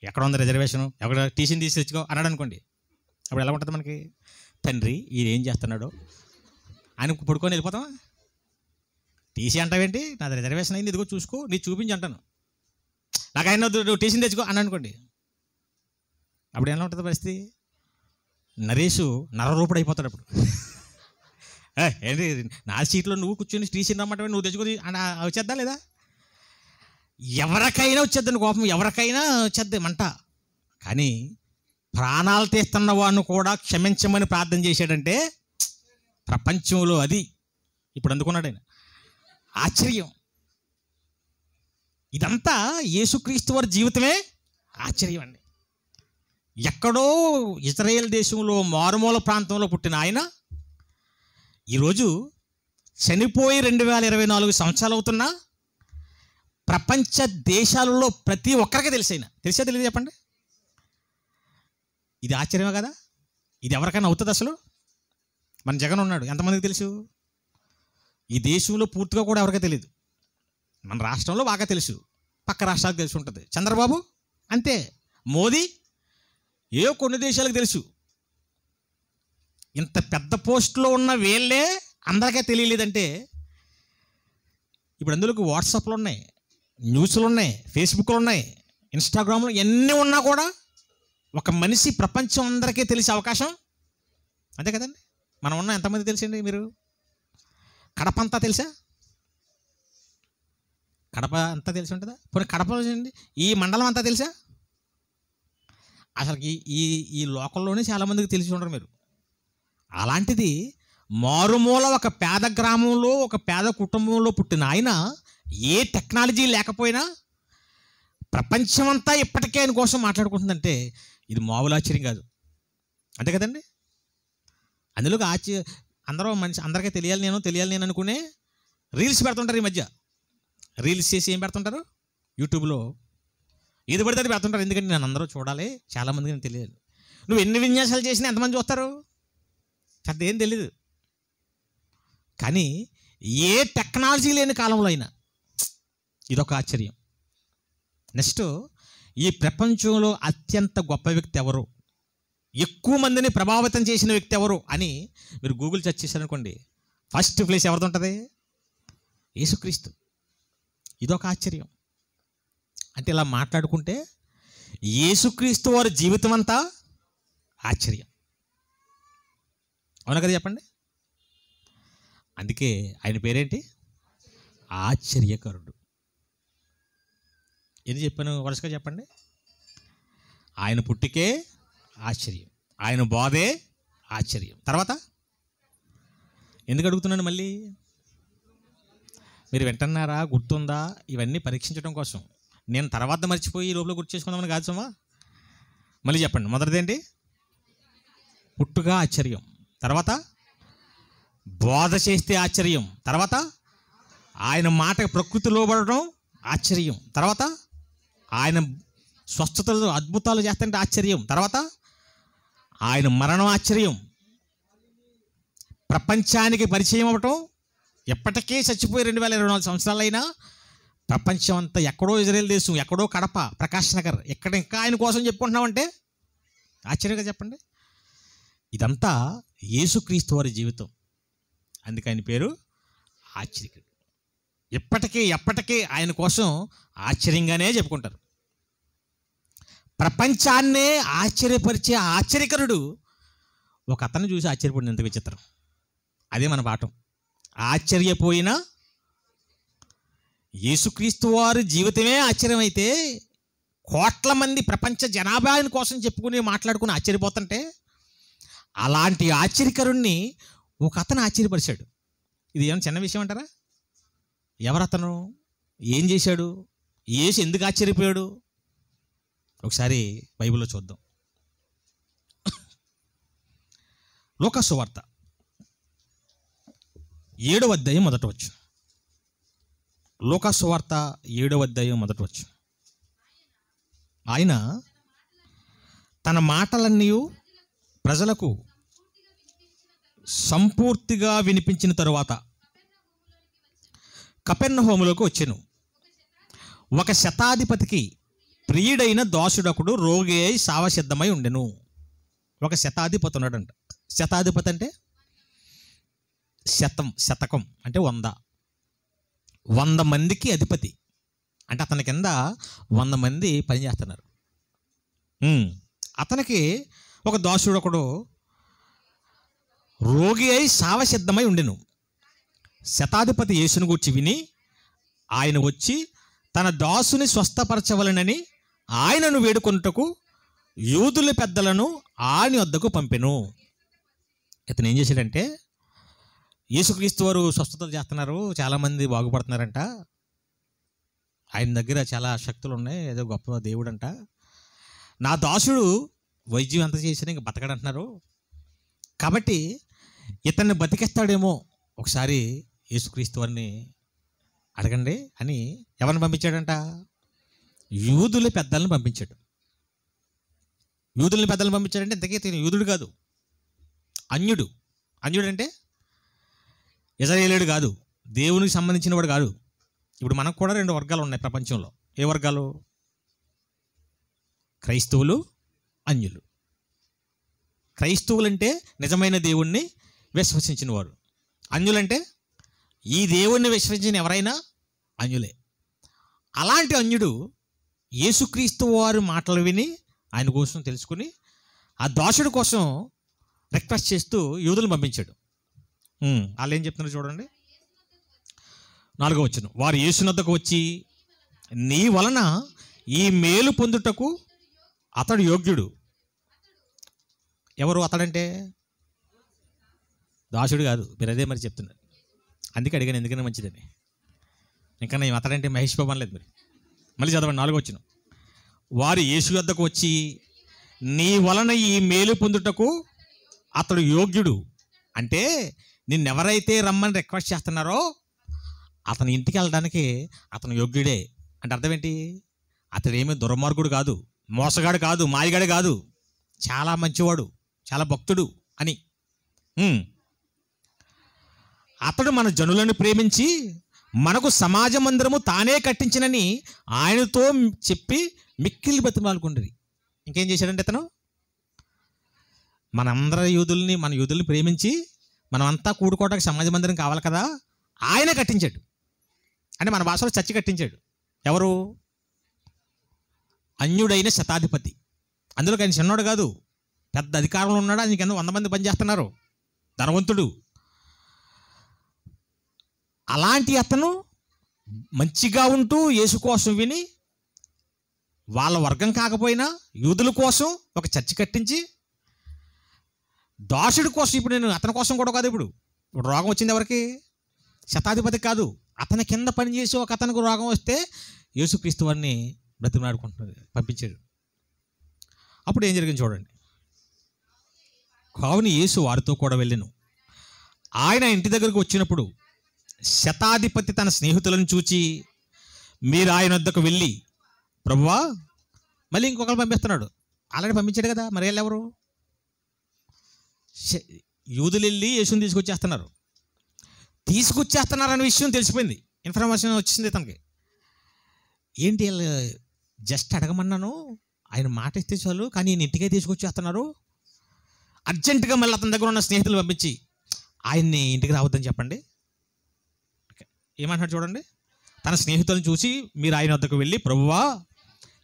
ఎక్కడ ఉంది రిజర్వేషను, ఎక్కడ టీసీని తీసి తెచ్చుకో అన్నాడు అనుకోండి, అప్పుడు ఎలా ఉంటుంది మనకి? తండ్రి ఈయన ఏం చేస్తున్నాడో ఆయన పడుకొని వెళ్ళిపోతామా? టీసీ అంటావేంటి, నాది రిజర్వేషన్ అయింది, ఇదిగో చూసుకో, నీ చూపించి అంటాను, నాకు ఆయన నువ్వు టీసీని తెచ్చుకో అని అనుకోండి, అప్పుడు ఎలా ఉంటుంది పరిస్థితి? నరేషు నరరూపుడు అయిపోతాడు అప్పుడు. ఏంటి నా సీట్లో నువ్వు కూర్చొని టీసీని రమ్మంటే నువ్వు తెచ్చుకొని వచ్చేద్దా లేదా? ఎవరికైనా వచ్చేద్దండి కోపం, ఎవరికైనా వచ్చేద్ది మంట. కానీ ప్రాణాలు తీస్తున్న వాడిని కూడా క్షమించమని ప్రార్థన చేశాడంటే ప్రపంచంలో అది ఇప్పుడు అందుకున్నాడు ఆయన. ఆశ్చర్యం. ఇదంతా యేసుక్రీస్తు వారి జీవితమే ఆశ్చర్యం అండి. ఎక్కడో ఇజ్రాయేల్ దేశంలో మారుమూల ప్రాంతంలో పుట్టిన ఆయన ఈరోజు చనిపోయి 2024 సంవత్సరాలు అవుతున్నా ప్రపంచ దేశాలలో ప్రతి ఒక్కరికి తెలిసైనా తెలిసే తెలియదు చెప్పండి. ఇది ఆశ్చర్యమే కదా? ఇది ఎవరికైనా అవుతుంది అసలు? మన జగన్ ఉన్నాడు, ఎంతమందికి తెలుసు? ఈ దేశంలో పూర్తిగా కూడా ఎవరికీ తెలియదు. మన రాష్ట్రంలో బాగా తెలుసు, పక్క రాష్ట్రాలకు తెలిసి ఉంటుంది. చంద్రబాబు అంతే, మోదీ కొన్ని దేశాలకు తెలుసు. ఇంత పెద్ద పోస్టులో ఉన్న వీళ్ళే అందరికీ తెలియలేదంటే ఇప్పుడు అందులోకి వాట్సాప్లు ఉన్నాయి, న్యూస్లు ఉన్నాయి, ఫేస్బుక్లు ఉన్నాయి, ఇన్స్టాగ్రామ్లో ఎన్ని ఉన్నా కూడా ఒక మనిషి ప్రపంచం అందరికీ తెలిసే అవకాశం అంతే కదండి. మనం ఉన్న ఎంతమంది తెలిసండి? మీరు కడప అంతా తెలుసా? కడప అంతా తెలిసి ఉంటుందా? పోనీ కడప ఈ మండలం అంతా తెలుసా? అసలు ఈ లోకల్లోనే చాలామందికి తెలిసి ఉండరు మీరు. అలాంటిది మారుమూల ఒక పేద గ్రామంలో ఒక పేద కుటుంబంలో పుట్టిన ఆయన ఏ టెక్నాలజీ లేకపోయినా ప్రపంచమంతా ఇప్పటికే ఆయన కోసం మాట్లాడుకుంటుందంటే ఇది మామూలు ఆశ్చర్యం కాదు, అంతే కదండి. అందులోకి అందరూ అందరికీ తెలియాలి నేను అనుకునే రీల్స్ పెడుతుంటారు. ఈ మధ్య రీల్స్ చేసి ఏం పెడుతుంటారు? యూట్యూబ్లో ఏది పడితే అది పెడుతుంటారు. ఎందుకంటే నేను అందరూ చూడాలి, చాలామందికి నేను తెలియాలి. నువ్వు ఎన్ని విన్యాసాలు చేసినా ఎంతమంది చూస్తారు? పెద్ద ఏం తెలీదు. కానీ ఏ టెక్నాలజీ లేని కాలంలో అయినా ఇదొక ఆశ్చర్యం. నెక్స్ట్, ఈ ప్రపంచంలో అత్యంత గొప్ప వ్యక్తి ఎవరు, ఎక్కువ మందిని ప్రభావితం చేసిన వ్యక్తి ఎవరు అని మీరు గూగుల్ సెర్చ్ చేశారనుకోండి, ఫస్ట్ ప్లేస్ ఎవరిది ఉంటుంది? యేసుక్రీస్తు. ఇదొక ఆశ్చర్యం. అంటే ఇలా మాట్లాడుకుంటే యేసుక్రీస్తు వారి జీవితం అంతా ఆశ్చర్యం, అవునా కదా చెప్పండి. అందుకే ఆయన పేరేంటి? ఆశ్చర్యకరుడు. ఏది చెప్పాను వరుసగా చెప్పండి. ఆయన పుట్టికే ఆశ్చర్యం, ఆయన బోధే ఆశ్చర్యం. తర్వాత ఎందుకు అడుగుతున్నాను మళ్ళీ? మీరు వింటున్నారా? గుర్తుందా? ఇవన్నీ పరీక్షించడం కోసం. నేను తర్వాత మర్చిపోయి లోపల గుర్తు చేసుకుందామని కాదు సుమా. మళ్ళీ చెప్పండి. మొదటిదేంటి? పుట్టుగా ఆశ్చర్యం. తర్వాత బోధ చేస్తే ఆశ్చర్యం. తర్వాత ఆయన మాట ప్రకృతి లోబడడం ఆశ్చర్యం. తర్వాత ఆయన స్వస్థతలు అద్భుతాలు చేస్తుంటే ఆశ్చర్యం. తర్వాత ఆయన మరణం ఆశ్చర్యం. ప్రపంచానికి పరిచయం అవ్వటం. ఎప్పటికీ చచ్చిపోయి 2024 సంవత్సరాలైనా ప్రపంచం అంతా ఎక్కడో ఇజ్రాయేల్ దేశం, ఎక్కడో కడప, ప్రకాష్ నగర్, ఎక్కడ ఇంకా ఆయన కోసం చెప్పుకుంటున్నామంటే ఆశ్చర్యంగా చెప్పండి. ఇదంతా యేసుక్రీస్తు వారి జీవితం. అందుకే ఆయన పేరు ఆశ్చర్యకరుడు. ఎప్పటికీ ఆయన కోసం ఆశ్చర్యంగానే చెప్పుకుంటారు. ప్రపంచాన్నే ఆశ్చర్యపరిచే ఆశ్చర్యకరుడు ఒక అతను చూసి ఆశ్చర్యపడింది. ఎంత విచిత్రం! అదే మన పాఠం. ఆశ్చర్యపోయిన యేసుక్రీస్తు వారి జీవితమే ఆశ్చర్యమైతే కోట్ల మంది ప్రపంచ జనాభా కోసం చెప్పుకుని మాట్లాడుకుని ఆశ్చర్యపోతుంటే అలాంటి ఆశ్చర్యకరుణ్ణి ఒక అతను ఆశ్చర్యపరిచాడు. ఇది ఏమైనా చిన్న విషయం అంటారా? ఎవరతను? ఏం చేశాడు? యేసు ఎందుకు ఆశ్చర్యపోయాడు? ఒకసారి బైబిల్లో చూద్దాం. లూకా సువార్త 7వ అధ్యాయం మొదటి వచనం. లూకా సువార్త 7వ అధ్యాయం మొదటి వచనం. ఆయన తన మాటలన్నీ ప్రజలకు సంపూర్తిగా వినిపించిన తరువాత కపెర్నహూములోకి వచ్చెను. ఒక శతాధిపతికి ప్రియుడైన దాసుడొకడు రోగి అయి సావసిద్ధమై ఉండెను. ఒక శతాధిపతి ఉన్నాడంట. శతాధిపతి అంటే శతకం అంటే 100 మందికి అధిపతి. అంటే అతని కింద 100 మంది పనిచేస్తున్నారు. అతనికి ఒక దాసుడు ఒకడు రోగి అయి సావసిద్ధమై ఉండెను. శతాధిపతి యేసును గూర్చి విని ఆయన వచ్చి తన దాసుని స్వస్థపరచవలనని ఆయనను వేడుకొనుటకు యూదుల పెద్దలను ఆయన వద్దకు పంపెను. ఇతను ఏం చేశాడంటే, యేసుక్రీస్తు వారు స్వస్థతలు చేస్తున్నారు, చాలామంది బాగుపడుతున్నారంట, ఆయన దగ్గర చాలా శక్తులు ఉన్నాయి, ఏదో గొప్ప దేవుడు అంట, నా దాసుడు వైద్యం ఎంత చేసినా ఇంక బతకడంటున్నారు, కాబట్టి ఇతన్ని బతికిస్తాడేమో, ఒకసారి యేసుక్రీస్తు వారిని అడగండి అని ఎవరిని పంపించాడంట? యూదుల పెద్దలను పంపించాడు. యూదుల పెద్దలను పంపించాడంటే ఇంతకీ యూదుడు కాదు, అన్యుడు. అన్యుడు అంటే ఇజ్రాయేలీయుడు కాదు, దేవునికి సంబంధించిన వాడు కాదు. ఇప్పుడు మనకు కూడా 2 వర్గాలు ఉన్నాయి ప్రపంచంలో. ఏ వర్గాలు? క్రైస్తవులు, అన్యులు. క్రైస్తవులంటే నిజమైన దేవుణ్ణి విశ్వసించిన వారు. అన్యులంటే ఈ దేవుణ్ణి విశ్వసించిన ఎవరైనా అన్యులే. అలాంటి అన్యుడు యేసుక్రీస్తు వారి మాటలు విని ఆయన కోసం తెలుసుకుని ఆ దాసుడి కోసం రిక్వెస్ట్ చేస్తూ యూదులను పంపించాడు. వాళ్ళు ఏం చెప్తున్నారు చూడండి, 4వ వచనం. వారు యేసునొద్దకు వచ్చి, నీ వలన ఈ మేలు పొందుటకు అతడు యోగ్యుడు. ఎవరు అతడంటే? దాసుడు కాదు. మీరు అదే మరి చెప్తున్నారు, అందుకే అడిగాను ఎందుకైనా మంచిదని. ఇంకా నేను అతడంటే మహేష్ బాబు అనలేదు. మరి మళ్ళీ చదవండి, 4వ వచనం. వారు యేసు వద్దకు వచ్చి, నీ వలన ఈ మేలు పొందుటకు అతడు యోగ్యుడు. అంటే నిన్నెవరైతే రమ్మని రిక్వెస్ట్ చేస్తున్నారో అతని ఇంటికి వెళ్ళడానికి అతను యోగ్యుడే. అంటే అర్థం ఏంటి? అతడేమీ దుర్మార్గుడు కాదు, మోసగాడు కాదు, మాయగాడు కాదు, చాలా మంచివాడు, చాలా భక్తుడు అని. అతడు మన జనులను ప్రేమించి మనకు సమాజ మందిరము తానే కట్టించినని ఆయనతో చెప్పి మిక్కిలి బతిమాలుకుండ్రి. ఇంకేం చేశాడంటే ఇతను మన యూదుల్ని ప్రేమించి మనమంతా కూడుకోవడానికి సమాజ మందిరం కావాలి కదా, ఆయన కట్టించాడు. అంటే మన భాషలో చర్చి కట్టించాడు. ఎవరు? అన్యుడైన శతాధిపతి. అందులో ఆయన చిన్నోడు కాదు, పెద్ద అధికారంలో ఉన్నాడు. ఆయన కింద 100 మంది పనిచేస్తున్నారు, ధనవంతుడు. అలాంటి అతను మంచిగా ఉంటూ యేసు కోసం విని వాళ్ళ వర్గం కాకపోయినా యూదుల కోసం ఒక చర్చి కట్టించి దాసుడి కోసం, ఇప్పుడు నేను అతని కోసం కూడా కాదు, ఇప్పుడు రోగం వచ్చింది ఎవరికి? శతాధిపతికి కాదు, అతని కింద పనిచేసి ఒక అతనికి రోగం వస్తే యేసుక్రీస్తు వారిని బ్రతిమలాడుకుంటున్నారు, పంపించాడు. అప్పుడు ఏం జరిగింది చూడండి. కావున యేసు వారితో కూడా వెళ్ళెను. ఆయన ఇంటి దగ్గరకు వచ్చినప్పుడు శతాధిపతి తన స్నేహితులను చూచి, మీరు ఆయన వద్దకు వెళ్ళి, ప్రభువా, మళ్ళీ ఇంకొకరు పంపిస్తున్నాడు. ఆల్రెడీ పంపించాడు కదా, మరి ఎవరు? యూదులు వెళ్ళి యేసుని తీసుకొచ్చేస్తున్నారనే విషయం తెలిసిపోయింది, ఇన్ఫర్మేషన్ వచ్చింది ఇతనికి. ఏంటి జస్ట్ అడగమన్నాను, ఆయన మాట ఇస్తే చాలు, కానీ ఈయన ఇంటికే తీసుకొచ్చేస్తున్నారు. అర్జెంటుగా మళ్ళీ అతని దగ్గర ఉన్న స్నేహితులు పంపించి ఆయన్ని ఇంటికి రావద్దని చెప్పండి. ఏమంటున్నాడు చూడండి. తన స్నేహితులను చూసి, మీరు ఆయన వద్దకు వెళ్ళి, ప్రభువా,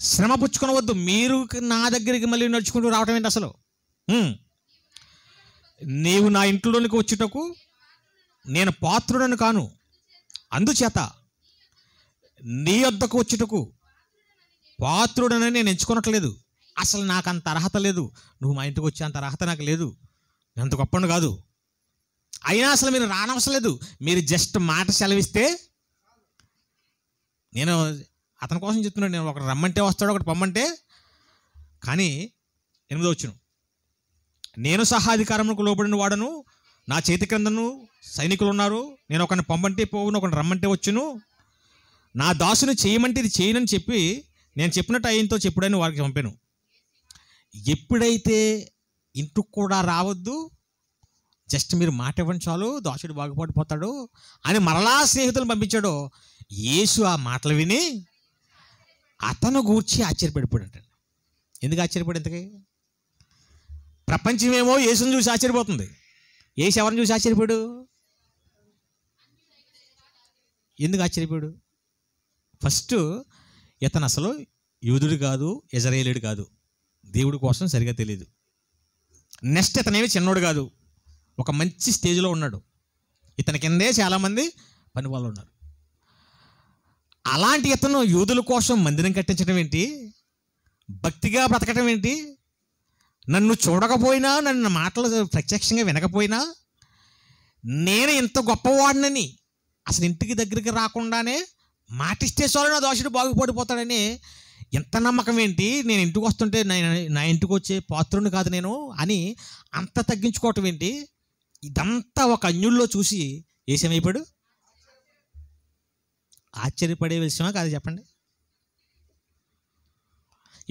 శ్రమ పుచ్చుకొనవద్దు, మీరు నా దగ్గరికి మళ్ళీ నడుచుకుంటూ రావటం ఏంటి అసలు? నీవు నా ఇంట్లోనికి వచ్చుటకు నేను పాత్రుడను కాను, అందుచేత నీ వద్దకు వచ్చుటకు పాత్రుడనని నేను ఎంచుకోనట్లేదు. అసలు నాకు అంత అర్హత లేదు, నువ్వు మా ఇంటికి వచ్చే అంత అర్హత నాకు లేదు, అంత గొప్పను కాదు. అయినా అసలు మీరు రానవసరం లేదు, మీరు జస్ట్ మాట సెలవిస్తే నేను అతని కోసం చెప్తున్నాడు. నేను ఒకటి రమ్మంటే వస్తాడు, ఒకటి పొమ్మంటే. కానీ 8వ వచనం, నేను సహాధికారములకు లోబడిన వాడను, నా చేతి క్రిందను సైనికులు ఉన్నారు. నేను ఒకరిని పొమ్మంటే పోవును, ఒకరిని రమ్మంటే వచ్చును. నా దాసుని చేయమంటే ఇది చేయనని చెప్పి నేను చెప్పినట్టు ఆయనతో చెప్పుడని వారికి పంపాను. ఎప్పుడైతే ఇంటికి కూడా రావద్దు, జస్ట్ మీరు మాట ఇవ్వండి చాలు, దాసుడు బాగుపడిపోతాడు అని మరలా స్నేహితులను పంపించాడో, యేసు ఆ మాటలు విని అతను గూర్చి ఆశ్చర్యపడిపోయాడు. ఎందుకు ఆశ్చర్యపడి? ఇంతకీ ప్రపంచమేమో యేసుని చూసి ఆశ్చర్యపోతుంది. యేసు ఎవరిని చూసి ఆశ్చర్యపోయాడు? ఎందుకు ఆశ్చర్యపోయాడు? ఫస్ట్ ఇతను అసలు యూదుడు కాదు, ఇజ్రాయేలీయుడు కాదు, దేవుడి కోసం సరిగా తెలియదు. నెక్స్ట్ ఇతనేమి చిన్నోడు కాదు, ఒక మంచి స్టేజ్లో ఉన్నాడు. ఇతని కిందే చాలామంది పని వాళ్ళు ఉన్నారు. అలాంటి ఇతను యూదుల కోసం మందిరం కట్టించడం ఏంటి, భక్తిగా బ్రతకడం ఏంటి, నన్ను చూడకపోయినా, నన్ను మాటలు ప్రత్యక్షంగా వినకపోయినా నేను ఇంత గొప్పవాడినని అసలు ఇంటికి దగ్గరికి రాకుండానే మాటిస్తే చాలు నా దోషుడు బాగుపడిపోతాడని ఎంత నమ్మకం ఏంటి, నేను ఇంటికి వస్తుంటే నా ఇంటికి వచ్చే పాత్రుని కాదు నేను అని అంత తగ్గించుకోవటం ఏంటి? ఇదంతా ఒక అన్యుల్లో చూసి ఏసేమైపోయాడు? ఆశ్చర్యపడే విషయమా కాదు చెప్పండి?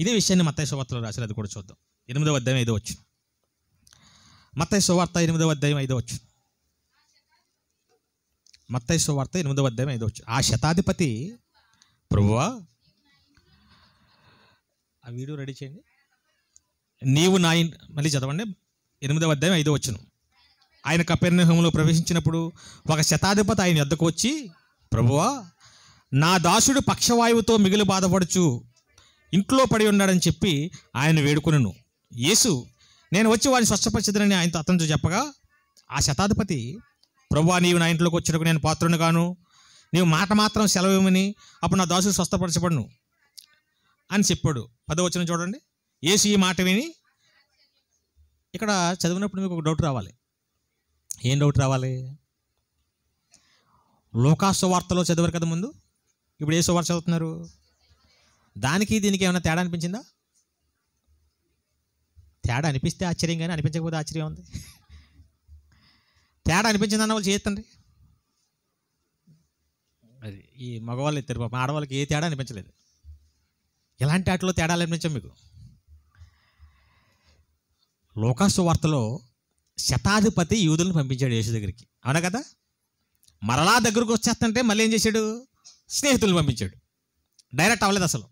ఇదే విషయాన్ని మత్తయి సువార్తలో రాశారు, అది కూడా చూద్దాం. 8వ అధ్యాయం 5వ వచనం. మత్తయి సువార్త 8వ అధ్యాయం 5వ వచనం. మత్తయి సువార్త 8వ అధ్యాయం 5వ వచనం. ఆ శతాధిపతి, ప్రభువా, ఆ వీడియో రెడీ చేయండి, నీవు నా మళ్ళీ చదవండి. 8వ అధ్యాయం 5వ వచనం. ఆయన కపెర్నహూములో ప్రవేశించినప్పుడు ఒక శతాధిపతి ఆయన యొద్దకు వచ్చి, ప్రభువా, నా దాసుడు పక్షవాయువుతో మిగిలి బాధపడుచు ఇంట్లో పడి ఉన్నాడని చెప్పి ఆయన వేడుకొనెను. యేసు, నేను వచ్చి వాడిని స్వస్థపరిచెదనని ఆయనతో అతనితో చెప్పగా, ఆ శతాధిపతి, ప్రభువా, నీవు నా ఇంట్లోకి వచ్చేటకు నేను పాత్రుని గాను, నీవు మాట మాత్రం సెలవివ్వమని అప్పుడు నా దాసుడు స్వస్థపరచబడును అని చెప్పాడు. 10వ వచనం చూడండి. యేసు ఈ మాట విని, ఇక్కడ చదివినప్పుడు మీకు ఒక డౌట్ రావాలి. ఏం డౌట్ రావాలి? లూకా సువార్తలో చదివారు కదా ముందు, ఇప్పుడు ఏ సువార్త చదువుతున్నారు? దానికి దీనికి ఏమైనా తేడా అనిపించిందా? తేడా అనిపిస్తే ఆశ్చర్యం, కానీ అనిపించకపోతే ఆశ్చర్యం ఉంది. తేడా అనిపించిందన్న వాళ్ళు చేస్తండి. అది ఈ మగవాళ్ళు ఇద్దరు పాపం, ఆడవాళ్ళకి ఏ తేడా అనిపించలేదు. ఎలాంటి వాటిలో తేడాలు అనిపించాం మీకు? లూకా సువార్తలో శతాధిపతి యూదులను పంపించాడు యేసు దగ్గరికి, అవునా కదా? మరలా దగ్గరకు వచ్చేస్తుంటే మళ్ళీ ఏం చేశాడు? స్నేహితులను పంపించాడు. డైరెక్ట్ అవ్వలేదు అసలు.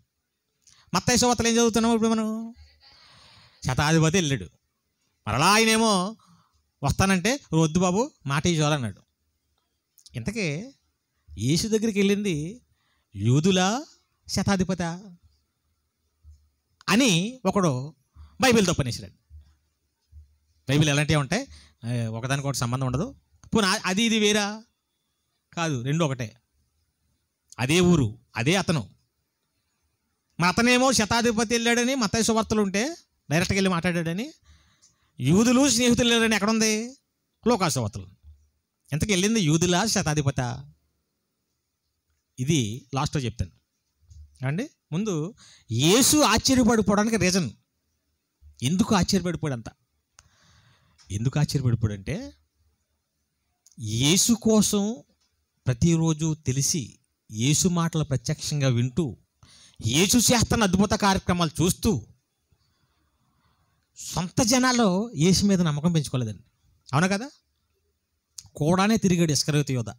మత్తయి సువార్తలో ఏం చదువుతున్నాము ఇప్పుడు మనం? శతాధిపతి వెళ్ళాడు, మరలా ఆయనేమో వస్తానంటే వద్దు బాబు, మాట ఇవ్వాలన్నాడు. ఇంతకీ యేసు దగ్గరికి వెళ్ళింది యూదులా శతాధిపతి అని ఒకడు బైబిల్తో పనేసాడు. బైబిల్ ఎలాంటివి ఉంటాయి, ఒకదానికి ఒకటి సంబంధం ఉండదు. పోనీ అది ఇది వేరా కాదు, రెండు ఒకటే, అదే ఊరు, అదే అతను. మా అతనేమో శతాధిపతి వెళ్ళాడని మత్తయి సువార్తలు ఉంటే డైరెక్ట్గా వెళ్ళి మాట్లాడాడని, యూదులు స్నేహితులు వెళ్ళాడని ఎక్కడుంది? లూకా సువార్తలు. ఎంతకు వెళ్ళింది యూదులా శతాధిపతి? ఇది లాస్ట్లో చెప్తాను అండి. ముందు యేసు ఆశ్చర్యపడిపోవడానికి రీజన్, ఎందుకు ఆశ్చర్యపడిపోయాడంత? ఎందుకు ఆశ్చర్యపడిపోయాడంటే, యేసు కోసం ప్రతిరోజు తెలిసి, యేసు మాటలు ప్రత్యక్షంగా వింటూ, యేసు చేస్తున్న అద్భుత కార్యక్రమాలు చూస్తూ సొంత జనాల్లో యేసు మీద నమ్మకం పెంచుకోలేదండి, అవునా కదా? కూడానే తిరిగాడు ఇస్కరియోతు యోధ.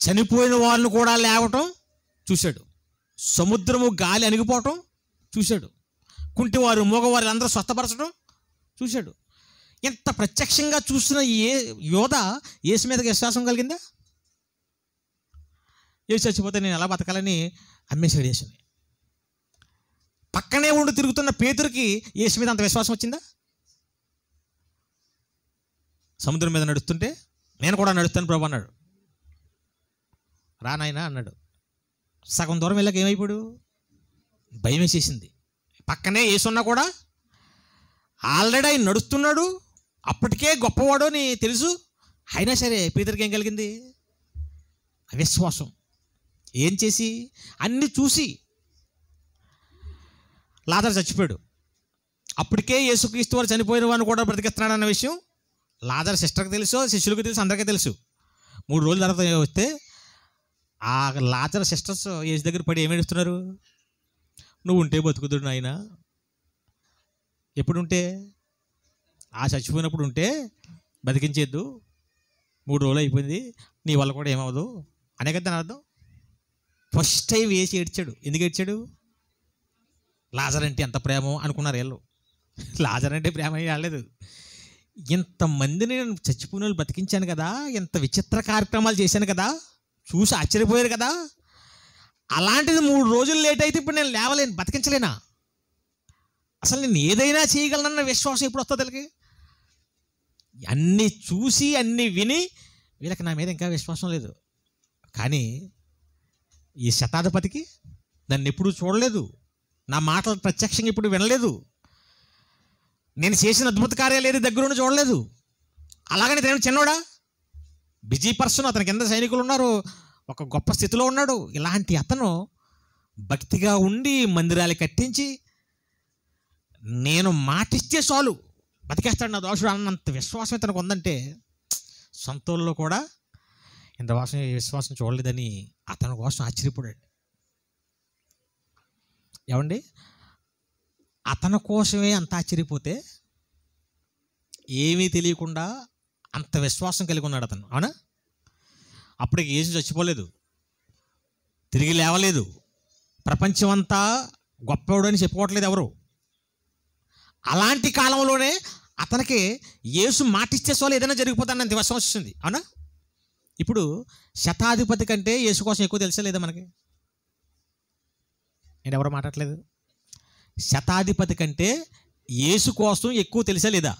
చనిపోయిన వాళ్ళను కూడా లేవటం చూశాడు, సముద్రము గాలి అణిగిపోవటం చూశాడు, కుంటివారు మూగవారు అందరూ స్వస్థపరచడం చూశాడు. ఇంత ప్రత్యక్షంగా చూసిన యోధ యేసు మీదకి విశ్వాసం కలిగిందా? యేసు చచ్చిపోతే నేను ఎలా బతకాలని అమ్మేశాడు యేసుని. పక్కనే ఉండి తిరుగుతున్న పేతురుకి యేసు మీద అంత విశ్వాసం వచ్చిందా? సముద్రం మీద నడుస్తుంటే నేను కూడా నడుస్తాను ప్రభు అన్నాడు. రా నాయనా అన్నాడు. సగం దూరం వెళ్ళాక ఏమైపోయాడు? భయం వేసేసింది. పక్కనే యేసున్నా కూడా ఆల్రెడీ ఆయన నడుస్తున్నాడు, అప్పటికే గొప్పవాడు అని తెలుసు. అయినా సరే పేతురుకి ఏం కలిగింది? అవిశ్వాసం. ఏం చేసి? అన్నీ చూసి. లాజరు చచ్చిపోయాడు, అప్పటికే యేసుక్రీస్తు వారు చనిపోయిన వాడిని కూడా బ్రతికిస్తున్నాడు అన్న విషయం లాజరు సిస్టర్కి తెలుసు, శిష్యులకు తెలుసు, అందరికీ తెలుసు. 3 రోజుల తర్వాత వస్తే ఆ లాజర్ సిస్టర్స్ యేసు దగ్గర పడి ఏమేడుస్తున్నారు? నువ్వు ఉంటే బతుకుదుడు నాయన. ఎప్పుడుంటే? ఆ చచ్చిపోయినప్పుడు ఉంటే బతికించేద్దు, 3 రోజులు అయిపోయింది, నీ వల్ల కూడా ఏమవదు అనే కదా దాని అర్థం. ఫస్ట్ టైం వేసి ఏడ్చాడు. ఎందుకు ఏడ్చాడు? లాజర్ అంటే ఎంత ప్రేమో అనుకున్నారు వీళ్ళు. లాజర్ అంటే ప్రేమ రాలేదు. ఇంతమందిని నేను చచ్చిపోయిన వాళ్ళు బతికించాను కదా, ఇంత విచిత్ర కార్యక్రమాలు చేశాను కదా, చూసి ఆశ్చర్యపోయారు కదా, అలాంటిది 3 రోజులు లేట్ అయితే ఇప్పుడు నేను లేవలేను, బతికించలేనా? అసలు నేను ఏదైనా చేయగలనన్న విశ్వాసం ఎప్పుడు వస్తుంది వీళ్ళకి? అన్నీ చూసి అన్నీ విని వీళ్ళకి నా మీద ఇంకా విశ్వాసం లేదు. కానీ ఈ శతాధిపతికి నన్ను ఎప్పుడు చూడలేదు, నా మాటలు ప్రత్యక్షంగా ఇప్పుడు వినలేదు, నేను చేసిన అద్భుత కార్యాలు ఏది దగ్గరుండి చూడలేదు. అలాగని నేను చిన్నోడా? బిజీ పర్సన్, అతని కింద సైనికులు ఉన్నారు, ఒక గొప్ప స్థితిలో ఉన్నాడు. ఇలాంటి అతను భక్తిగా ఉండి మందిరాలు కట్టించి నేను మాటిస్తే చాలు బతికేస్తాడు నా దోషుడు అన్నంత విశ్వాసం ఇతనికి ఉందంటే, సొంతూరులో కూడా ఇంత విశ్వాసం చూడలేదని అతని కోసం ఆశ్చర్యపడాడు. ఏమండి, అతని కోసమే అంత ఆశ్చర్యపోతే ఏమీ తెలియకుండా అంత విశ్వాసం కలిగి ఉన్నాడు అతను. అవునా? అప్పటికి యేసు చచ్చిపోలేదు, తిరిగి లేవలేదు, ప్రపంచం అంతా గొప్పవాడు అని చెప్పుకోవట్లేదు ఎవరు. అలాంటి కాలంలోనే అతనికి యేసు మాటిస్తే సోలు ఏదైనా జరిగిపోతాను అంత విశ్వాసం వస్తుంది. అవునా? ఇప్పుడు శతాధిపతి కంటే యేసు కోసం ఎక్కువ తెలుసా లేదా మనకి? నేను ఎవరో మాట్లాడలేదు. శతాధిపతి కంటే యేసు కోసం ఎక్కువ తెలుసా లేదా?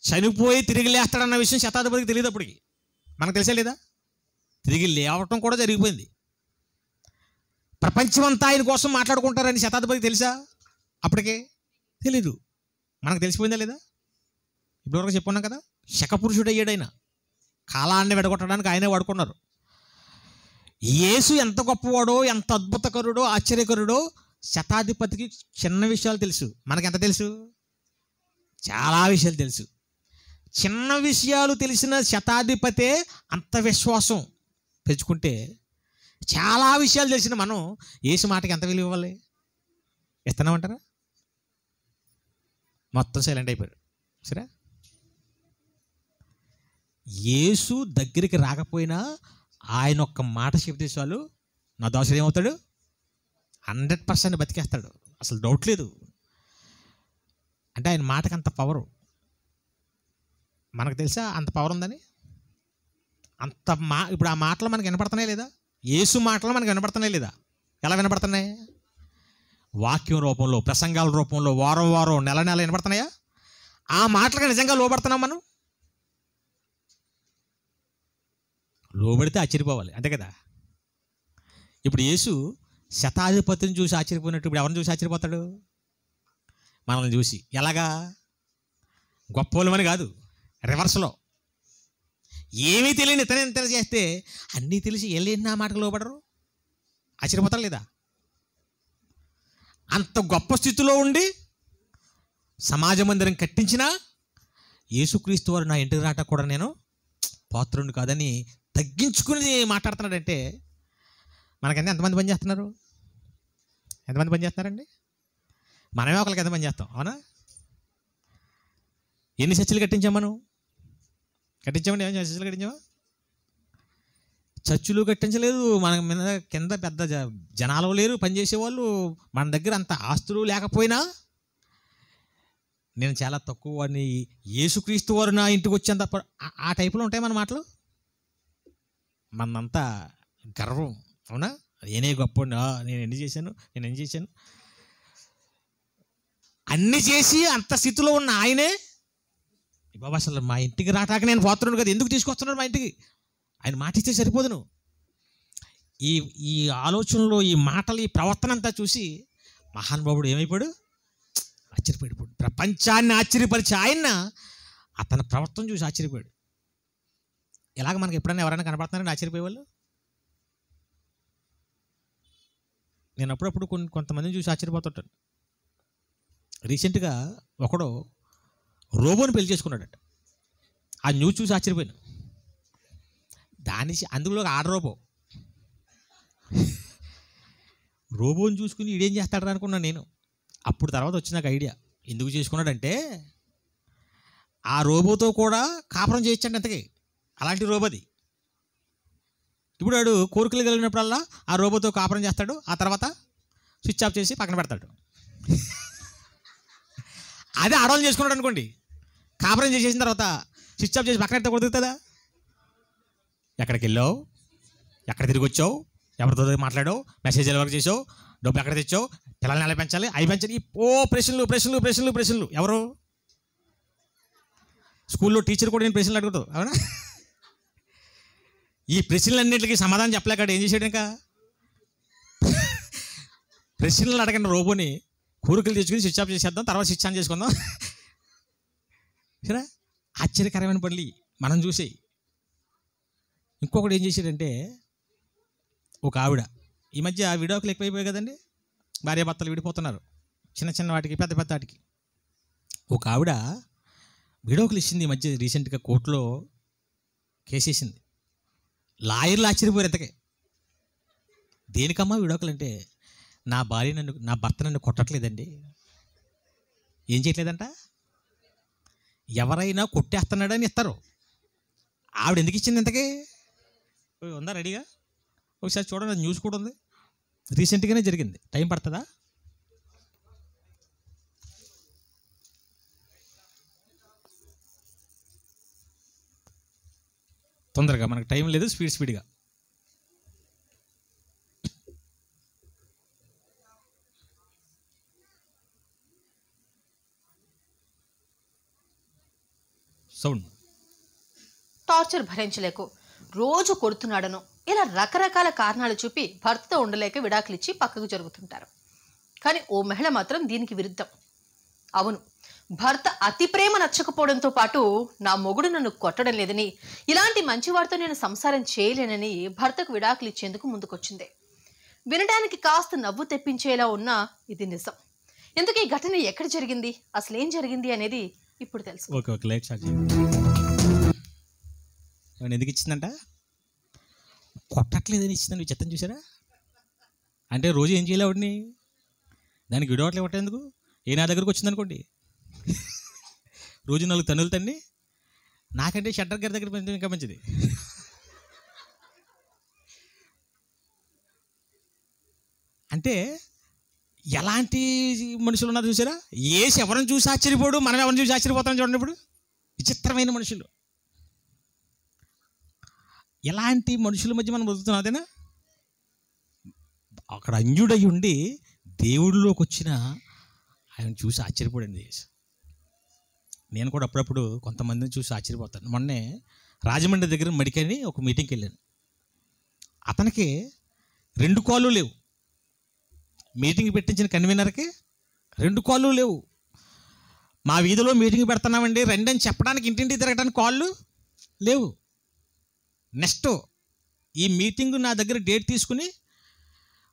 చనిపోయి తిరిగి లేస్తాడన్న విషయం శతాధిపతికి తెలియదు, అప్పటికి మనకు తెలుసా లేదా? తిరిగి లేవటం కూడా జరిగిపోయింది. ప్రపంచమంతా ఆయన కోసం మాట్లాడుకుంటారని శతాధిపతికి తెలుసా? అప్పటికే తెలీదు. మనకు తెలిసిపోయిందా లేదా? ఇప్పటివరకు చెప్పుకున్నాం కదా, శకపురుషుడు అయ్యాడైనా, కాలాన్ని విడగొట్టడానికి ఆయనే వాడుకున్నారు. యేసు ఎంత గొప్పవాడో, ఎంత అద్భుతకరుడో, ఆశ్చర్యకరుడో శతాధిపతికి చిన్న విషయాలు తెలుసు. మనకి ఎంత తెలుసు? చాలా విషయాలు తెలుసు. చిన్న విషయాలు తెలిసిన శతాధిపతే అంత విశ్వాసం పెంచుకుంటే, చాలా విషయాలు తెలిసిన మనం యేసు మాటకి ఎంత విలువ ఇవ్వాలి? ఇస్తున్నామంటారా? మొత్తం సైలెంట్ అయిపోయారు. సరే, యేసు దగ్గరికి రాకపోయినా ఆయన ఒక్క మాట చెప్తే చాలు నా దోషుడు ఏమవుతాడు? 100% బతికేస్తాడు, అసలు డౌట్ లేదు. అంటే ఆయన మాటకి అంత పవరు. మనకు తెలుసా అంత పవర్ ఉందని? అంత ఇప్పుడు ఆ మాటలు మనకు వినపడుతున్నాయి లేదా? యేసు మాటలు మనకు వినపడుతున్నాయి లేదా? ఎలా వినపడుతున్నాయి? వాక్యం రూపంలో, ప్రసంగాల రూపంలో, వారం వారం, నెల నెల వినపడుతున్నాయా? ఆ మాటలకు నిజంగా లోబడుతున్నాం మనం? లోబడితే ఆశ్చర్యపోవాలి, అంతే కదా. ఇప్పుడు యేసు శతాధిపతిని చూసి ఆశ్చర్యపోయినట్టు ఇప్పుడు ఎవరిని చూసి ఆశ్చర్యపోతాడు? మనల్ని చూసి. ఎలాగా? గొప్పవాళ్ళమని కాదు, రివర్స్లో. ఏమీ తెలియని ఇతనే ఎంత చేస్తే అన్నీ తెలిసి వెళ్ళేంటి నా మాటకు లోబడరు? ఆశ్చర్యపోతారు లేదా? అంత గొప్ప స్థితిలో ఉండి సమాజ మందిరం కట్టించినా యేసుక్రీస్తు వారు నా ఇంటికి రావటానికి కూడా నేను పాత్రుడిని కాదని తగ్గించుకుని మాట్లాడుతున్నాడంటే మనకంటే ఎంతమంది పని చేస్తున్నారు? ఎంతమంది పని చేస్తున్నారండి? మనమే ఒకరికి ఎంత పని చేస్తాం? అవునా? ఎన్ని చర్చిలు కట్టించాం మనం? కట్టించామండి? ఏమైనా చర్చిలు కట్టించామా? చర్చిలు కట్టించలేదు. మన మీద కింద పెద్ద జనాలు లేరు, పనిచేసేవాళ్ళు. మన దగ్గర అంత ఆస్తులు లేకపోయినా నేను చాలా తక్కువ వాడిని, యేసుక్రీస్తు వారు నా ఇంటికి వచ్చేంత ఆ టైపులో ఉంటాయి మన మాటలు. మనంతా గర్వం. అవునా? నేనే గొప్ప, నేను ఎన్ని చేశాను అన్ని చేసి అంత స్థితిలో ఉన్న ఆయనే బాబా అసలు మా ఇంటికి రాటాక నేను పోతున్నాను కదా, ఎందుకు తీసుకొస్తున్నాడు మా ఇంటికి? ఆయన మాట ఇస్తే సరిపోదు. నువ్వు ఈ ఆలోచనలో, ఈ మాటలు, ఈ ప్రవర్తన అంతా చూసి మహానుభావుడు ఏమైపోయాడు? ఆశ్చర్యపడిపోయాడు. ప్రపంచాన్ని ఆశ్చర్యపరిచి ఆయన అతని ప్రవర్తన చూసి ఆశ్చర్యపోయాడు. ఇలాగ మనకి ఎప్పుడైనా ఎవరైనా కనపడుతున్నారని ఆశ్చర్యపోయేవాళ్ళు? నేను అప్పుడప్పుడు కొంతమందిని చూసి ఆశ్చర్యపోతుంటాను. రీసెంట్గా ఒకడు రోబోని పెళ్లి చేసుకున్నాడట. ఆ న్యూస్ చూసి ఆశ్చర్యపోయాను. అందులో ఆడ రోబో రోబోని చూసుకుని ఈడేం చేస్తాడు అనుకున్నాను నేను. అప్పుడు తర్వాత వచ్చి నాకు ఐడియా ఎందుకు చేసుకున్నాడంటే, ఆ రోబోతో కూడా కాపురం చేయొచ్చండి అంతకి. అలాంటి రోబోది. ఇప్పుడు వాడు కోరికలు కలిగినప్పుడల్లా ఆ రోబోతో కాపురం చేస్తాడు, ఆ తర్వాత స్విచ్ ఆఫ్ చేసి పక్కన పెడతాడు. అదే ఆడవాళ్ళు చేసుకున్నాడు అనుకోండి, కాపురం చేసేసిన తర్వాత స్విచ్ ఆఫ్ చేసి పక్కన పెడితే కుదురుతుందా? ఎక్కడికి వెళ్ళావు, ఎక్కడ తిరిగి వచ్చావు, ఎవరితో మాట్లాడావు, మెసేజ్ ఎవరికి చేసావు, డబ్బు ఎక్కడ తెచ్చావు, పిల్లల్ని ఎలా పెంచాలి, అవి పెంచాలి, ఓ ప్రశ్నలు ప్రశ్నలు ప్రశ్నలు ప్రశ్నలు. ఎవరు స్కూల్లో టీచర్ కూడా నేను ప్రశ్నలు అడుగుతావు, అవునా? ఈ ప్రశ్నలన్నింటికి సమాధానం చెప్పలేక ఏం చేసాడు, ఇంకా ప్రశ్నలు అడగండి రోబోని కోరికలు తెచ్చుకుని స్విచ్ ఆఫ్ చేసేద్దాం, తర్వాత స్విచ్ ఆన్ చేసుకుందాం. సరే, ఆశ్చర్యకరమైన పనులు మనం చూసి. ఇంకొకటి ఏం చేశాడంటే, ఒక ఆవిడ, ఈ మధ్య విడాకులు ఎక్కువైపోయాయి కదండి, భార్యాభర్తలు విడిపోతున్నారు చిన్న చిన్న వాటికి, పెద్ద పెద్ద వాటికి. ఒక ఆవిడ విడాకులు ఇచ్చింది ఈ మధ్య రీసెంట్గా కోర్టులో కేసేసింది. లాయర్లు ఆశ్చర్యపోయారు ఎంతకే. దేనికమ్మా విడాకులు అంటే, నా భర్త నన్ను కొట్టట్లేదండి. ఏం చేయట్లేదంట, ఎవరైనా కొట్టేస్తున్నాడని ఇస్తారు. ఆవిడ ఎందుకు ఇచ్చింది ఇంతకీ? ఉందా రెడీగా? ఒకసారి చూడండి, న్యూస్ కూడా ఉంది, రీసెంట్గానే జరిగింది. టైం పడుతుందా? తొందరగా, మనకు టైం లేదు, స్పీడ్గా. సౌండ్. టార్చర్ భరించలేకు రోజు కొడుతున్నాడను ఇలా రకరకాల కారణాలు చూపి భర్తతో ఉండలేక విడాకులిచ్చి పక్కకు జరుగుతుంటారు. కానీ ఓ మహిళ మాత్రం దీనికి విరుద్ధం. అవును, భర్త అతి ప్రేమ నచ్చకపోవడంతో పాటు నా మొగుడు నన్ను కొట్టడం లేదని, ఇలాంటి మంచివాడితో నేను సంసారం చేయలేనని భర్తకు విడాకులు ఇచ్చేందుకు ముందుకొచ్చింది. వినడానికి కాస్త నవ్వు తెప్పించేలా ఉన్నా ఇది నిజం. ఎందుకు ఈ ఘటన ఎక్కడ జరిగింది, అసలు ఏం జరిగింది అనేది ఇప్పుడు తెలుసు. ఎందుకు ఇచ్చిందంట? కొట్టట్లేదని ఇచ్చిందని చెత్తని చూసారా? అంటే రోజు ఏం చేయలే వాడిని, దానికి విడవట్లు ఇవ్వటేందుకు? నా దగ్గరకు వచ్చిందనుకోండి, రోజు 4 తన్నులు తన్ని, నాకంటే షట్టర్ గారి దగ్గర పెంచడం ఇంకా మంచిది. అంటే ఎలాంటి మనుషులు ఉన్నారు చూసారా? ఎవరిని చూసి ఆశ్చర్యపోడు, మనం ఎవరిని చూసి ఆశ్చర్యపోతాం చూడండి. ఇప్పుడు విచిత్రమైన మనుషులు, ఎలాంటి మనుషుల మధ్య మనం బతుకుతున్నాం. అదేనా? అక్కడ అన్యుడై ఉండి దేవుడిలోకి వచ్చిన ఆయన చూసి ఆశ్చర్యపోయింది. నేను కూడా అప్పుడప్పుడు కొంతమందిని చూసి ఆశ్చర్యపోతాను. మొన్నే రాజమండ్రి దగ్గర మడికని ఒక మీటింగ్కి వెళ్ళాను. అతనికి 2 కాళ్ళు లేవు. మీటింగ్ పెట్టించిన కన్వీనర్కి 2 కాళ్ళు లేవు. మా వీధిలో మీటింగ్ పెడుతున్నామండి రండి అని చెప్పడానికి, ఇంటింటి తిరగడానికి కాళ్ళు లేవు. నెక్స్ట్ ఈ మీటింగ్ నా దగ్గర డేట్ తీసుకుని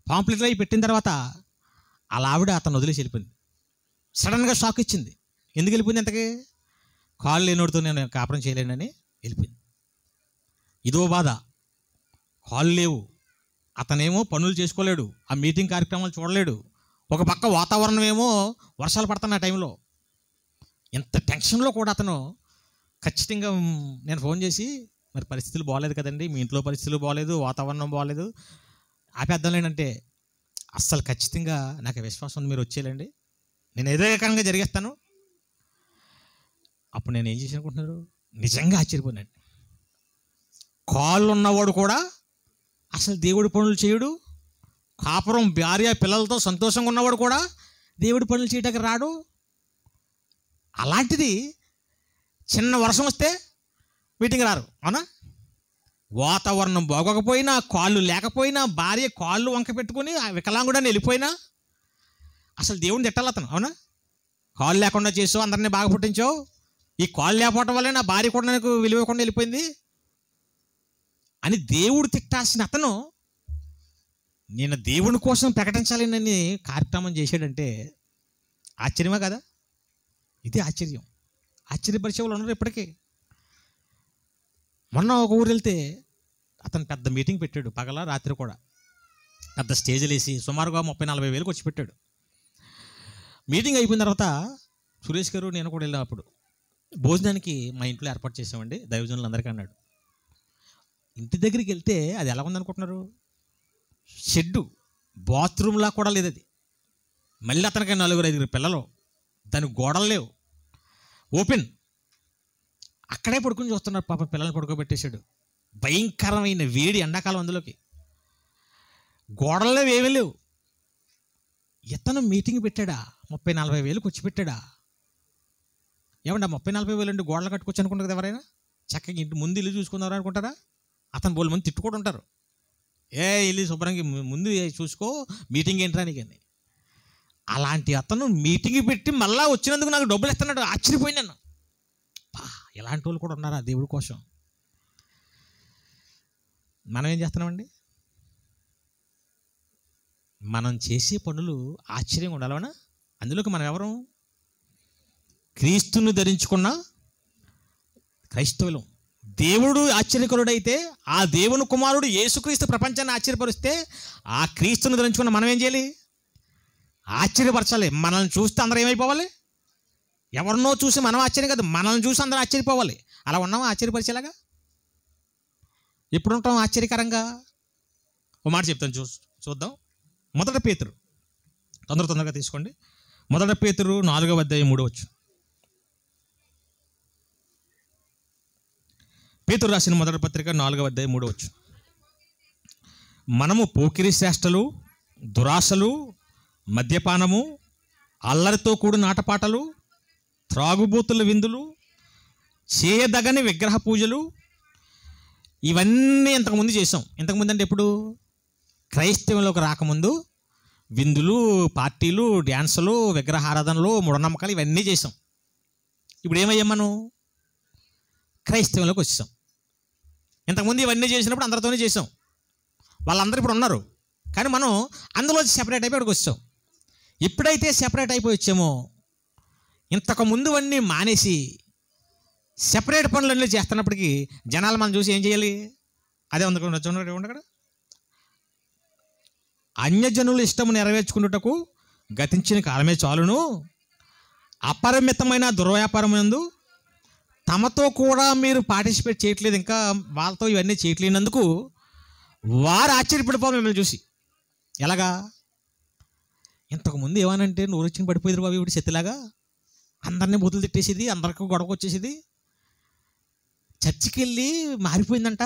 పాంప్లెట్లు అవి పెట్టిన తర్వాత అలా ఆవిడ అతను వదిలేసి వెళ్ళిపోయింది. సడన్గా షాక్ ఇచ్చింది. ఎందుకు వెళ్ళిపోయింది? ఎంతకి కాళ్ళు లేనోడితో నేను కాపురం చేయలేనని వెళ్ళిపోయింది. ఇదో బాధ, కాళ్ళు లేవు, అతనేమో పనులు చేసుకోలేడు, ఆ మీటింగ్ కార్యక్రమాలు చూడలేడు, ఒక పక్క వాతావరణం ఏమో వర్షాలు పడుతున్న టైంలో. ఎంత టెన్షన్లో కూడా అతను ఖచ్చితంగా నేను ఫోన్ చేసి, మరి పరిస్థితులు బాగలేదు కదండి, మీ ఇంట్లో పరిస్థితులు బాగలేదు, వాతావరణం బాగలేదు, ఆపేద్దాంలేంటే అస్సలు ఖచ్చితంగా నాకు విశ్వాసం ఉంది, మీరు వచ్చేయాలండి, నేను ఏదో రకంగా జరిగేస్తాను. అప్పుడు నేను ఏం చేసి అనుకుంటున్నారు, నిజంగా ఆశ్చర్యపోయినాను. కాళ్ళు ఉన్నవాడు కూడా అసలు దేవుడి పనులు చేయడు, కాపురం భార్య పిల్లలతో సంతోషంగా ఉన్నవాడు కూడా దేవుడి పనులు చేయడానికి రాడు. అలాంటిది చిన్న వర్షం వస్తే మీటింగ్ రారు, అవునా? వాతావరణం బాగోకపోయినా, కాళ్ళు లేకపోయినా, భార్య కాళ్ళు వంక పెట్టుకుని వికలాంగుడని వెళ్ళిపోయినా అసలు దేవుడిని తిట్టాలి అతను, అవునా? కాళ్ళు లేకుండా చేసావు, అందరినీ బాగా పుట్టించావు, ఈ కాళ్ళు లేకపోవటం వల్లే నా భార్య కూడా నాకు విలువకుండా వెళ్ళిపోయింది అని దేవుడు తిట్టాల్సిన అతను నేను దేవుని కోసం ప్రకటించాలని కార్యక్రమం చేశాడంటే ఆశ్చర్యమే కదా? ఇది ఆశ్చర్యం. ఆశ్చర్యపరిచే వాళ్ళు ఉన్నారు ఇప్పటికీ. మొన్న ఒక ఊరు వెళ్తే అతను పెద్ద మీటింగ్ పెట్టాడు, పగల రాత్రి కూడా. పెద్ద స్టేజ్లు వేసి సుమారుగా 30-40 వేలకు వచ్చి పెట్టాడు. మీటింగ్ అయిపోయిన తర్వాత సురేష్ గారు నేను కూడా వెళ్ళినప్పుడు భోజనానికి మా ఇంట్లో ఏర్పాటు చేసామండి దైవజనులు అందరికీ అన్నాడు. ఇంటి దగ్గరికి వెళ్తే అది ఎలా ఉందనుకుంటున్నారు? షెడ్డు, బాత్రూమ్లా కూడా లేదు అది. మళ్ళీ అతనికి 4-5 పిల్లలు, దానికి గోడలు లేవు, ఓపెన్. అక్కడే పడుకుని చూస్తున్నారు. పాప పిల్లల్ని పడుకోబెట్టేశాడు. భయంకరమైన వేడి ఎండాకాలం, అందులోకి గోడల్లో ఏమీ లేవు. ఇతను మీటింగ్ పెట్టాడా? 30-40 వేలకు వచ్చి పెట్టాడా? ఏమంటే 30-40 వేలు అంటే గోడలు కట్టుకొచ్చి అనుకుంటారు కదా ఎవరైనా? చక్కగా ఇంటి ముందు ఇల్లు చూసుకుందారు అనుకుంటారా? అతను బోలు మంది తిట్టుకుంటూ ఉంటారు. ఇల్లు శుభ్రంగా ముందు చూసుకో, మీటింగ్ ఏంట్రా నీకని. అలాంటి అతను మీటింగ్ పెట్టి మళ్ళా వచ్చినందుకు నాకు డబ్బులు ఇస్తున్నాడు. ఆశ్చర్యపోయినాను. ఇలాంటి వాళ్ళు కూడా ఉన్నారా దేవుడి కోసం? మనం ఏం చేస్తున్నామండి? మనం చేసే పనులు ఆశ్చర్యంగా ఉండాలవనా? అందులోకి మనం ఎవరు? క్రీస్తును ధరించుకున్న క్రైస్తవులం. దేవుడు ఆశ్చర్యకరుడైతే ఆ దేవుని కుమారుడు యేసుక్రీస్తు ప్రపంచాన్ని ఆశ్చర్యపరిస్తే ఆ క్రీస్తును ధరించుకున్న మనం ఏం చేయాలి? ఆశ్చర్యపరచాలి. మనల్ని చూస్తే అందరూ ఏమైపోవాలి? ఎవరినో చూసి మనం ఆశ్చర్యం కాదు, మనల్ని చూసి అందరూ ఆశ్చర్యపోవాలి. అలా ఉన్నామా ఆశ్చర్యపరిచేలాగా? ఎప్పుడు ఉంటాం ఆశ్చర్యకరంగా? ఒక మాట చెప్తాను, చూద్దాం. 1 పేతురు, తొందరగా తీసుకోండి. 1 పేతురు 4వ అధ్యాయం 3వ వచనం. పేతురు రాసిన 1 పత్రిక 4వ అధ్యాయం 3వ వచనం. మనము పోకిరి చేష్టలు, దురాశలు, మద్యపానము, అల్లరితో కూడిన ఆటపాటలు, త్రాగుబోతుల విందులు, చేయదగని విగ్రహ పూజలు, ఇవన్నీ ఇంతకుముందు చేసాం. ఇంతకుముందు అంటే ఎప్పుడు? క్రైస్తవంలోకి రాకముందు విందులు, పార్టీలు, డ్యాన్సులు, విగ్రహారాధనలు, మూఢనమ్మకాలు ఇవన్నీ చేసాం. ఇప్పుడు ఏమయ్యాం మనం? క్రైస్తవంలోకి వచ్చేసాం. ఇంతకుముందు ఇవన్నీ చేసినప్పుడు అందరితోనే చేసాం. వాళ్ళందరూ ఇప్పుడు ఉన్నారు, కానీ మనం అందులో సెపరేట్ అయిపోయి ఇక్కడికి వచ్చాం. ఎప్పుడైతే సెపరేట్ అయిపోయి వచ్చామో ఇంతకుముందు అన్నీ మానేసి సెపరేట్ పనులన్నీ చేస్తున్నప్పటికీ జనాలు మనం చూసి ఏం చేయాలి? అదే ఉంది అక్కడ, అన్యజనుల ఇష్టము నెరవేర్చుకున్నటకు గతించిన కాలమే చాలును, అపరిమితమైన దుర్వ్యాపారం యందు తమతో కూడా మీరు పార్టిసిపేట్ చేయట్లేదు, ఇంకా వాళ్ళతో ఇవన్నీ చేయట్లేనందుకు వారు ఆశ్చర్యపడిపోవాలి మిమ్మల్ని చూసి. ఎలాగా? ఇంతకుముందు ఏమనంటే నోరు వచ్చిన పడిపోయేది బాబు, ఇప్పుడు చెత్తలాగా అందరినీ బూతులు తిట్టేసేది, అందరికీ గొడవ వచ్చేసేది. చర్చికి వెళ్ళి మారిపోయిందంట.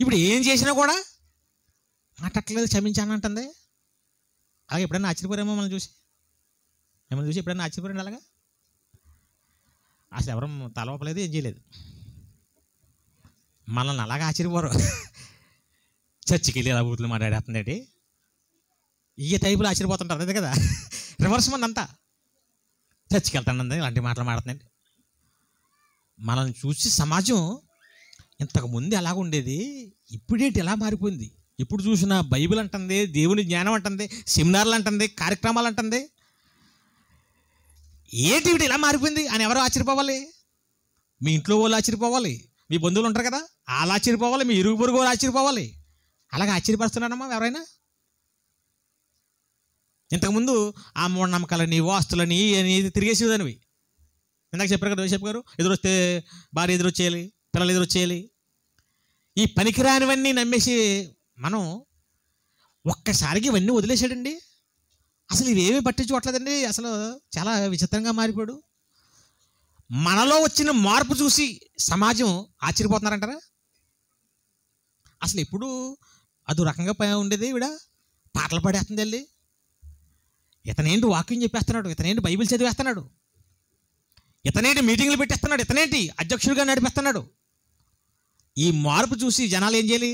ఇప్పుడు ఏం చేసినా కూడా మాట్లాడలేదు, క్షమించానంటుంది. అలాగే ఎప్పుడైనా ఆశ్చర్యపోయారేమో మిమ్మల్ని చూసి ఎప్పుడైనా ఆశ్చర్యపోయారండి? అలాగా అసలు ఎవరు తలవపలేదు, ఏం చేయలేదు. మనల్ని అలాగా ఆశ్చర్యపోరు. చర్చికి వెళ్ళి ఇలా బూతులు మాట్లాడేస్తుందేంటి, ఈ టైపులో ఆశ్చర్యపోతుంటారు. అదే కదా రివర్స్ మన అంతా. చర్చికి వెళ్తానండి ఇలాంటి మాటలు మాడుతుందండి. మనల్ని చూసి సమాజం ఇంతకుముందు ఎలాగ ఉండేది, ఇప్పుడేంటి ఎలా మారిపోయింది? ఇప్పుడు చూసిన బైబిల్ అంటుంది, దేవుని జ్ఞానం అంటుంది, సెమినార్లు అంటుంది, కార్యక్రమాలు అంటుంది. ఏంటి వీటి ఇలా మారిపోయింది అని ఎవరు ఆశ్చర్యపోవాలి? మీ ఇంట్లో వాళ్ళు ఆశ్చర్యపోవాలి, మీ బంధువులు ఉంటారు కదా వాళ్ళు ఆశ్చర్యపోవాలి, మీ ఇరుగు పొరుగు వాళ్ళు ఆశ్చర్యపోవాలి. అలాగే ఆశ్చర్యపరుస్తున్నారమ్మా ఎవరైనా? ఇంతకుముందు ఆ మూఢనమ్మకాలని, వాస్తులని తిరిగేసేదానివి. ఇందాక చెప్పారు కదా యోసేపు గారు, ఎదురొస్తే భార్య ఎదురొచ్చేయాలి, పిల్లలు ఎదురొచ్చేయాలి. ఈ పనికిరానివన్నీ నమ్మేసి మనం ఒక్కసారికి ఇవన్నీ వదిలేసాడండి. అసలు ఇవేమీ పట్టించుకోవట్లేదండి. అసలు చాలా విచిత్రంగా మారిపోయాడు. మనలో వచ్చిన మార్పు చూసి సమాజం ఆశ్చర్యపోతున్నారంటారా? అసలు ఎప్పుడు అదో రకంగా ఉండేది. ఈవిడ పాటలు పాడేస్తుంది వెళ్ళి, ఇతనేంటి వాక్యం చెప్పేస్తున్నాడు, ఇతనేంటి బైబిల్ చదివేస్తున్నాడు, ఇతనేంటి మీటింగ్లు పెట్టేస్తున్నాడు, ఇతనేంటి అధ్యక్షుడిగా నడిపిస్తున్నాడు. ఈ మార్పు చూసి జనాలు ఏం చేయాలి?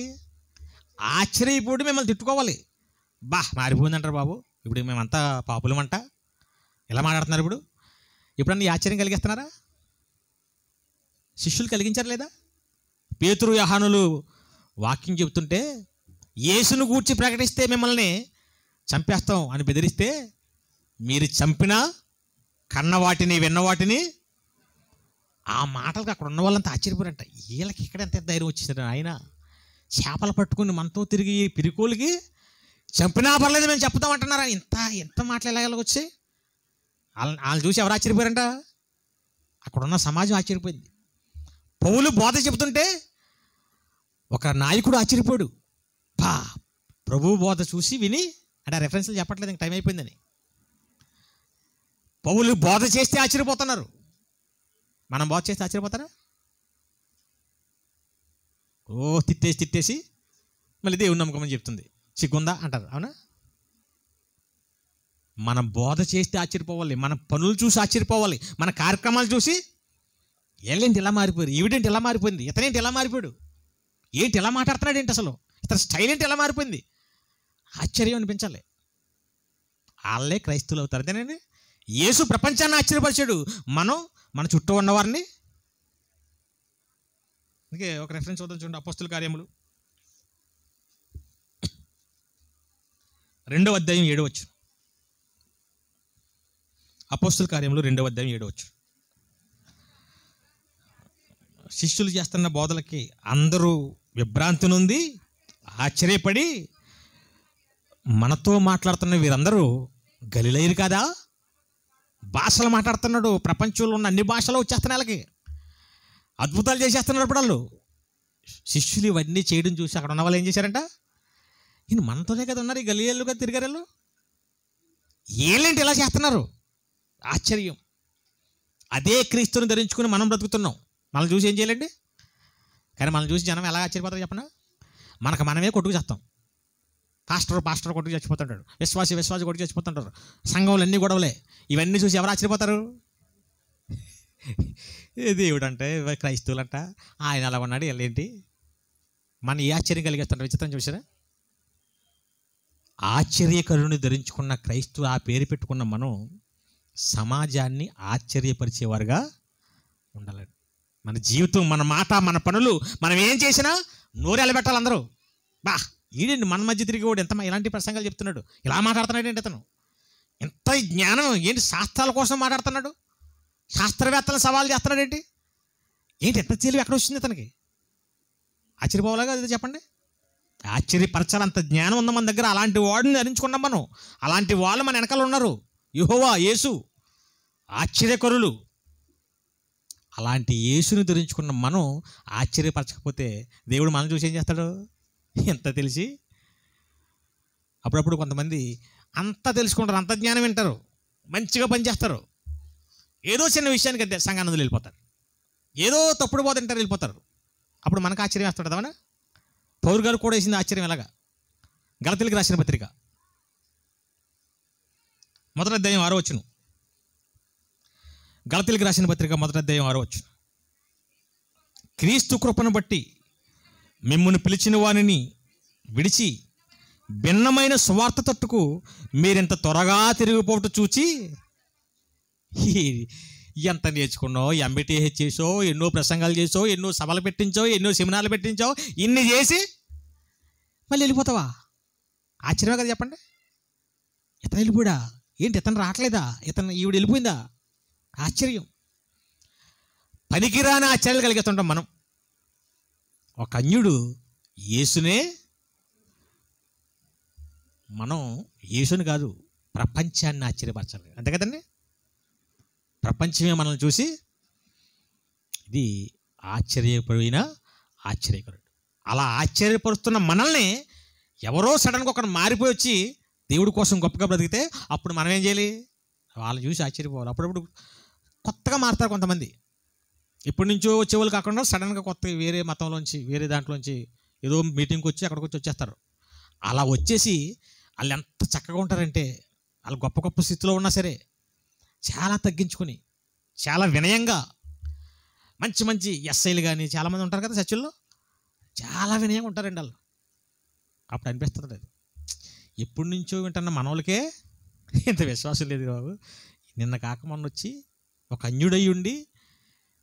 ఆశ్చర్యపోయి మిమ్మల్ని తిట్టుకోవాలి. మారిపోయిందంటారు బాబు, ఇప్పుడు మేమంతా పాపులమంట, ఎలా మాట్లాడుతున్నారు ఇప్పుడు. ఇప్పుడన్నా ఈ ఆశ్చర్యం కలిగిస్తున్నారా? శిష్యులు కలిగించారు లేదా? పేతురు యోహానులు వాక్యం చెబుతుంటే యేసును గూర్చి ప్రకటిస్తే మిమ్మల్ని చంపేస్తాం అని బెదిరిస్తే మీరు చంపినా కన్న వాటిని విన్న వాటిని, ఆ మాటలకు అక్కడ ఉన్న వాళ్ళంతా ఆశ్చర్యపోయారంట. వీళ్ళకి ఇక్కడ ఎంత ధైర్యం వచ్చేసారు ఆయన, చేపలు పట్టుకుని మనతో తిరిగి పిరికోలికి చంపినా పర్లేదు మేము చెప్తాం అంటున్నారా? ఎంత మాటలు ఎలాగ వచ్చి వాళ్ళు చూసి ఎవరు ఆశ్చర్యపోయారంట? అక్కడున్న సమాజం ఆశ్చర్యపోయింది. పౌలు బోధ చెబుతుంటే ఒక నాయకుడు ఆశ్చర్యపోయాడు. ప్రభు బోధ చూసి విని, అంటే రెఫరెన్స్లు చెప్పట్లేదు, ఇంక టైం అయిపోయిందని. పౌలు బోధ చేస్తే ఆశ్చర్యపోతున్నారు. మనం బోధ చేస్తే ఆశ్చర్యపోతారా? తిట్టేసి మళ్ళీ దేవుని నమ్మకమని చెప్తుంది, సిగ్గుందా అంటారు. అవునా? మనం బోధ చేస్తే ఆశ్చర్యపోవాలి, మన పనులు చూసి ఆశ్చర్యపోవాలి, మన కార్యక్రమాలు చూసి ఏంటి ఇలా మారిపోయారు, ఈవిడేంటి ఇలా మారిపోయింది, ఇతనేంటి ఇలా మారిపోయాడు, ఏంటి ఇలా మాట్లాడుతున్నాడు, ఏంటి అసలు ఇతని స్టైల్ ఏంటి ఎలా మారిపోయింది, ఆశ్చర్యం అనిపించాలి. వాళ్ళే క్రైస్తవులు అవుతారు. అదేనండి, యేసు ప్రపంచాన్ని ఆశ్చర్యపరిచాడు, మనం మన చుట్టూ ఉన్నవారిని. అందుకే ఒక రెఫరెన్స్ చూద్దాం చూడండి. అపోస్తుల కార్యములు 2వ అధ్యాయం 7వ వచనం. అపోస్తుల కార్యములు 2వ అధ్యాయం 7వ వచనం. శిష్యులు చేస్తున్న బోధలకి అందరూ విభ్రాంతి నుండి ఆశ్చర్యపడి, మనతో మాట్లాడుతున్న వీరందరూ గలిలయరు కదా, భాషలు మాట్లాడుతున్నాడు, ప్రపంచంలో ఉన్న అన్ని భాషలు వచ్చేస్తున్నాయి, వాళ్ళకి అద్భుతాలు చేసేస్తున్నారు. ఇప్పుడు వాళ్ళు శిష్యులు ఇవన్నీ చేయడం చూసి అక్కడ ఉన్న వాళ్ళు ఏం చేశారంట? ఈయన మనతోనే కదా ఉన్నారు, ఈ గలిలయలు కదా తిరిగారు, ఏళ్ళేంటి ఇలా చేస్తున్నారు, ఆశ్చర్యం. అదే క్రీస్తుని ధరించుకుని మనం బ్రతుకుతున్నాం. మనం చూసి ఏం చేయాలండి? కానీ మనం చూసి జనం ఎలా ఆశ్చర్యపోతారు చెప్పనా? మనమే కొట్టుకు చేస్తాం. పాస్టర్ కొట్టుకు చచ్చిపోతుంటాడు, విశ్వాసి కొట్టుకు చచ్చిపోతుంటారు, సంఘంలో అన్ని గొడవలే. ఇవన్నీ చూసి ఎవరు ఆశ్చర్యపోతారు? దేవుడు అంటే, క్రైస్తవులంట, ఆయన అలా ఉన్నాడు, వెళ్ళేంటి మన ఈ ఆశ్చర్యం కలిగేస్తుంటారు. విచిత్రం చూసారా? ఆశ్చర్యకరుని ధరించుకున్న క్రైస్తవు, ఆ పేరు పెట్టుకున్న మనం సమాజాన్ని ఆశ్చర్యపరిచేవారుగా ఉండాలి. మన జీవితం, మన మాట, మన పనులు, మనం ఏం చేసినా నోరు ఎలబెట్టాలి అందరూ. ఈడండి మన మధ్య తిరిగి వాడు ఎంత ఇలాంటి ప్రసంగాలు చెప్తున్నాడు, ఇలా మాట్లాడుతున్నాడు ఏంటి, అతను ఎంత జ్ఞానం ఏంటి, శాస్త్రాల కోసం మాట్లాడుతున్నాడు, శాస్త్రవేత్తలను సవాల్ చేస్తున్నాడు ఏంటి ఎంత తెలివి ఎక్కడ వచ్చింది అతనికి? ఆశ్చర్యపోవాలిగా అది చెప్పండి. ఆశ్చర్యపరచాలి, అంత జ్ఞానం ఉంది మన దగ్గర. అలాంటి వాడిని ధరించుకున్నాం మనం. అలాంటి వాళ్ళు మన వెనకాల ఉన్నారు. యెహోవా, యేసు ఆశ్చర్యకరులు. అలాంటి యేసుని ధరించుకున్న మనం ఆశ్చర్యపరచకపోతే దేవుడు మనం చూసి ఏం చేస్తాడు? ఎంత తెలిసి అప్పుడప్పుడు కొంతమంది అంతా తెలుసుకుంటారు, అంత జ్ఞానం వింటారు, మంచిగా పనిచేస్తారు, ఏదో చిన్న విషయానికి అంతే సంఘానందులు వెళ్ళిపోతారు, ఏదో తప్పుడు బోధ తింటారు, వెళ్ళిపోతారు. అప్పుడు మనకు ఆశ్చర్యం వేస్తాడు కదా. పౌరు గారు కూడా వేసింది ఆశ్చర్యం. ఎలాగా? గలతీయులకు రాసిన పత్రిక 1వ అధ్యాయం 6వ వచనం. గలతీయులకు రాసిన పత్రిక 1వ అధ్యాయం 6వ వచనం. క్రీస్తు కృపను బట్టి మిమ్మును పిలిచిన వానిని విడిచి భిన్నమైన సువార్త తట్టుకు మీరెంత త్వరగా తిరిగిపోవటం చూచి, ఎంత నేర్చుకున్నావు, ఎంబీటీహెచ్ చేసో, ఎన్నో ప్రసంగాలు చేసో, ఎన్నో సభలు పెట్టించో, ఎన్నో సెమినార్లు పెట్టించావు, ఇన్ని చేసి మళ్ళీ వెళ్ళిపోతావా? ఆశ్చర్యమే కదా చెప్పండి. ఇతను వెళ్ళిపోయాడా ఏంటి, ఇతను రావట్లేదా, ఈవిడ వెళ్ళిపోయిందా? ఆశ్చర్యం. పనికిరాని ఆశ్చర్యాలు కలిగిస్తుంటాం మనం. ఒక అన్యుడు యేసునే, మనం యేసుని కాదు ప్రపంచాన్ని ఆశ్చర్యపరచాలి, అంతే కదండి. ప్రపంచమే మనల్ని చూసి ఇది ఆశ్చర్యపోయిన ఆశ్చర్యకరుడు. అలా ఆశ్చర్యపరుస్తున్న మనల్ని ఎవరో సడన్గా ఒకరు మారిపోయి వచ్చి దేవుడి కోసం గొప్పగా బ్రతికితే అప్పుడు మనం ఏం చేయాలి? వాళ్ళని చూసి ఆశ్చర్యపోవాలి. అప్పుడప్పుడు కొత్తగా మారుతారు కొంతమంది. ఇప్పటి నుంచో వచ్చేవాళ్ళు కాకుండా సడన్గా కొత్త వేరే మతంలోంచి, వేరే దాంట్లోంచి ఏదో మీటింగ్కి వచ్చి అక్కడికి వచ్చేస్తారు. అలా వచ్చేసి వాళ్ళు ఎంత చక్కగా ఉంటారంటే, వాళ్ళు గొప్ప గొప్ప స్థితిలో ఉన్నా సరే చాలా తగ్గించుకొని, చాలా వినయంగా, మంచి మంచి ఎస్ఐలు కానీ చాలామంది ఉంటారు కదా చర్చిల్లో, చాలా వినయంగా ఉంటారండి వాళ్ళు. అప్పుడు అనిపిస్తుంది అది, ఎప్పటి నుంచో వింటున్న మనోళ్ళకే ఇంత విశ్వాసం లేదు బాబు, నిన్న కాక మొన్న వచ్చి ఒక అన్యుడై ఉండి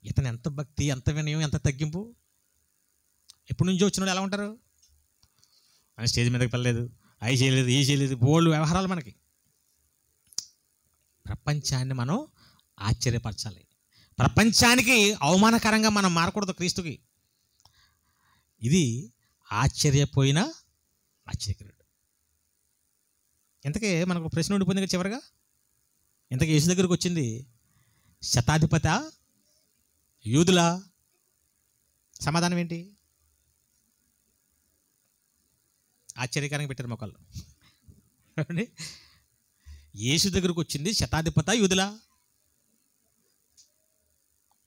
ఇతను ఎంత భక్తి, ఎంత వినయం, ఎంత తగ్గింపు. ఎప్పటి నుంచో వచ్చిన వాళ్ళు ఎలా ఉంటారు? అని స్టేజ్ మీదకి వెళ్ళలేదు, అవి చేయలేదు, ఈ చేయలేదు, బోల్డ్ వ్యవహారాలు మనకి. ప్రపంచాన్ని మనం ఆశ్చర్యపరచాలి. ప్రపంచానికి అవమానకరంగా మనం మారకూడదు క్రీస్తుకి. ఇది ఆశ్చర్యపోయిన ఆశ్చర్యకరుడు. ఇంతకీ మనకు ప్రశ్న ఉండిపోయింది కదా చివరిగా. ఇంతకీ యేసు దగ్గరికి వచ్చింది శతాధిపత యూదులా? సమాధానం ఏంటి? ఆశ్చర్యకరంగా పెట్టారు మొక్కలు. యేసు దగ్గరకు వచ్చింది శతాధిపత యూదులా?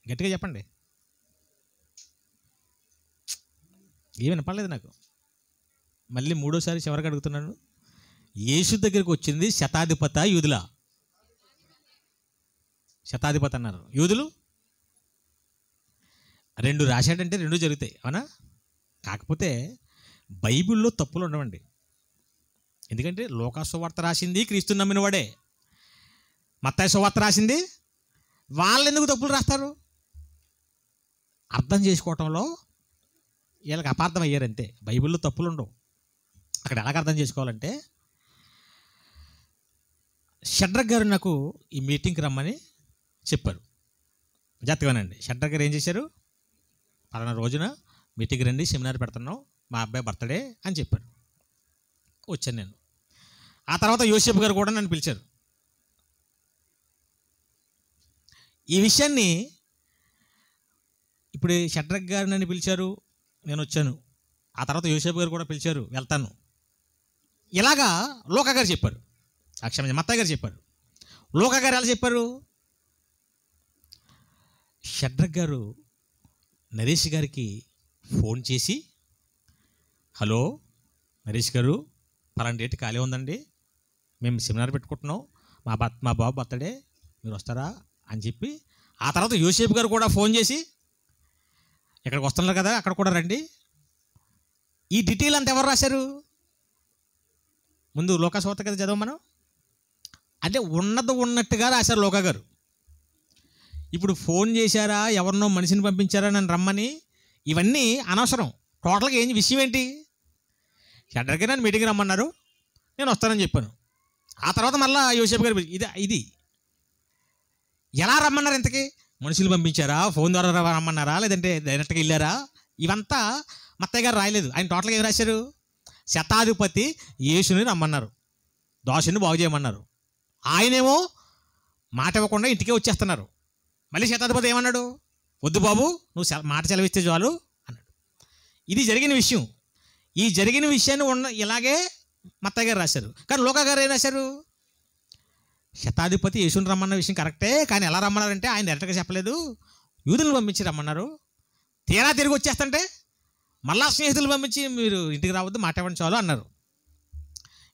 గట్టిగా చెప్పండి. ఏమి వినపడలేదు నాకు. మళ్ళీ మూడోసారి చివరికి అడుగుతున్నాను. యేసు దగ్గరికి వచ్చింది శతాధిపత యూదులా? శతాధిపతి అన్నారు. యూదులు రెండు రాశాడంటే రెండు జరుగుతాయి, అవునా? కాకపోతే బైబిల్లో తప్పులు ఉండవండి. ఎందుకంటే లూకా సువార్త రాసింది క్రీస్తుని నమ్మిన వాడే, మత్తయి సువార్త రాసింది. వాళ్ళు ఎందుకు తప్పులు రాస్తారు? అర్థం చేసుకోవటంలో వీళ్ళకి అపార్థం అయ్యారంతే. బైబిల్లో తప్పులు ఉండవు. అక్కడ ఎలాగ అర్థం చేసుకోవాలంటే, షడ్రక్ గారు నాకు ఈ మీటింగ్కి రమ్మని చెప్పారు. జాగ్రత్తగానండి. షడ్రక్ గారు ఏం చేశారు? పలానా రోజున మీటింగ్ రండి, సెమినార్ పెడుతున్నాం, మా అబ్బాయి బర్త్డే అని చెప్పారు. వచ్చాను నేను. ఆ తర్వాత యోసేపు గారు కూడా నన్ను పిలిచారు. ఈ విషయాన్ని ఇప్పుడు షడ్రక్ గారు నన్ను పిలిచారు, నేను వచ్చాను. ఆ తర్వాత యోసేపు గారు కూడా పిలిచారు, వెళ్తాను. ఇలాగా లోకా గారు చెప్పారు, క్షమించండి, మత్తయ్య గారు చెప్పారు. లోకా గారు ఎలా చెప్పారు? షడ్రక్ గారు నరేష్ గారికి ఫోన్ చేసి, హలో నరేష్ గారు, పలానా డేట్ ఖాళీ ఉందండి, మేము సెమినార్ పెట్టుకుంటున్నాం, మా బాబు బర్త్డే, మీరు వస్తారా అని చెప్పి, ఆ తర్వాత యోసేపు గారు కూడా ఫోన్ చేసి, ఇక్కడికి వస్తున్నారు కదా, అక్కడ కూడా రండి. ఈ డీటెయిల్ అంతా ఎవరు రాశారు? ముందు లోకా సువార్త కదా చదవం మనం. అంటే ఉన్నది ఉన్నట్టుగా రాశారు లోకా గారు. ఇప్పుడు ఫోన్ చేశారా, ఎవరినో మనిషిని పంపించారా నన్ను రమ్మని, ఇవన్నీ అనవసరం. టోటల్గా ఏం విషయం ఏంటి? షడ్రక్ గారు నన్ను మీటింగ్ రమ్మన్నారు, నేను వస్తానని చెప్పాను. ఆ తర్వాత మళ్ళీ యోసేపు గారు ఇది ఎలా రమ్మన్నారు? ఇంతకీ మనుషులు పంపించారా, ఫోన్ ద్వారా రమ్మన్నారా, లేదంటే డైరెక్ట్గా వెళ్ళారా? ఇవంతా మత్తయ్య గారు రాయలేదు. ఆయన టోటల్గా ఏం రాశారు? శతాధిపతి యేసుని రమ్మన్నారు, దోషుని బాగు చేయమన్నారు. ఆయనేమో మాట ఇవ్వకుండా ఇంటికే వచ్చేస్తున్నారు. మళ్ళీ శతాధిపతి ఏమన్నాడు? వద్దు బాబు, నువ్వు మాట సెలవిస్తే చాలు అన్నాడు. ఇది జరిగిన విషయం. ఈ జరిగిన విషయాన్ని ఇలాగే మత్తయ్య గారు రాశారు. కానీ లోకా గారు ఏం రాశారు? శతాధిపతి యేసుని రమ్మన్న విషయం కరెక్టే, కానీ ఎలా రమ్మన్నారంటే ఆయన డైరెక్ట్గా చెప్పలేదు, యూదులను పంపించి రమ్మన్నారు. తీరా తిరిగి వచ్చేస్తుంటే మళ్ళా స్నేహితులు పంపించి మీరు ఇంటికి రావద్దు, మాట ఇవ్వండి చాలు అన్నారు.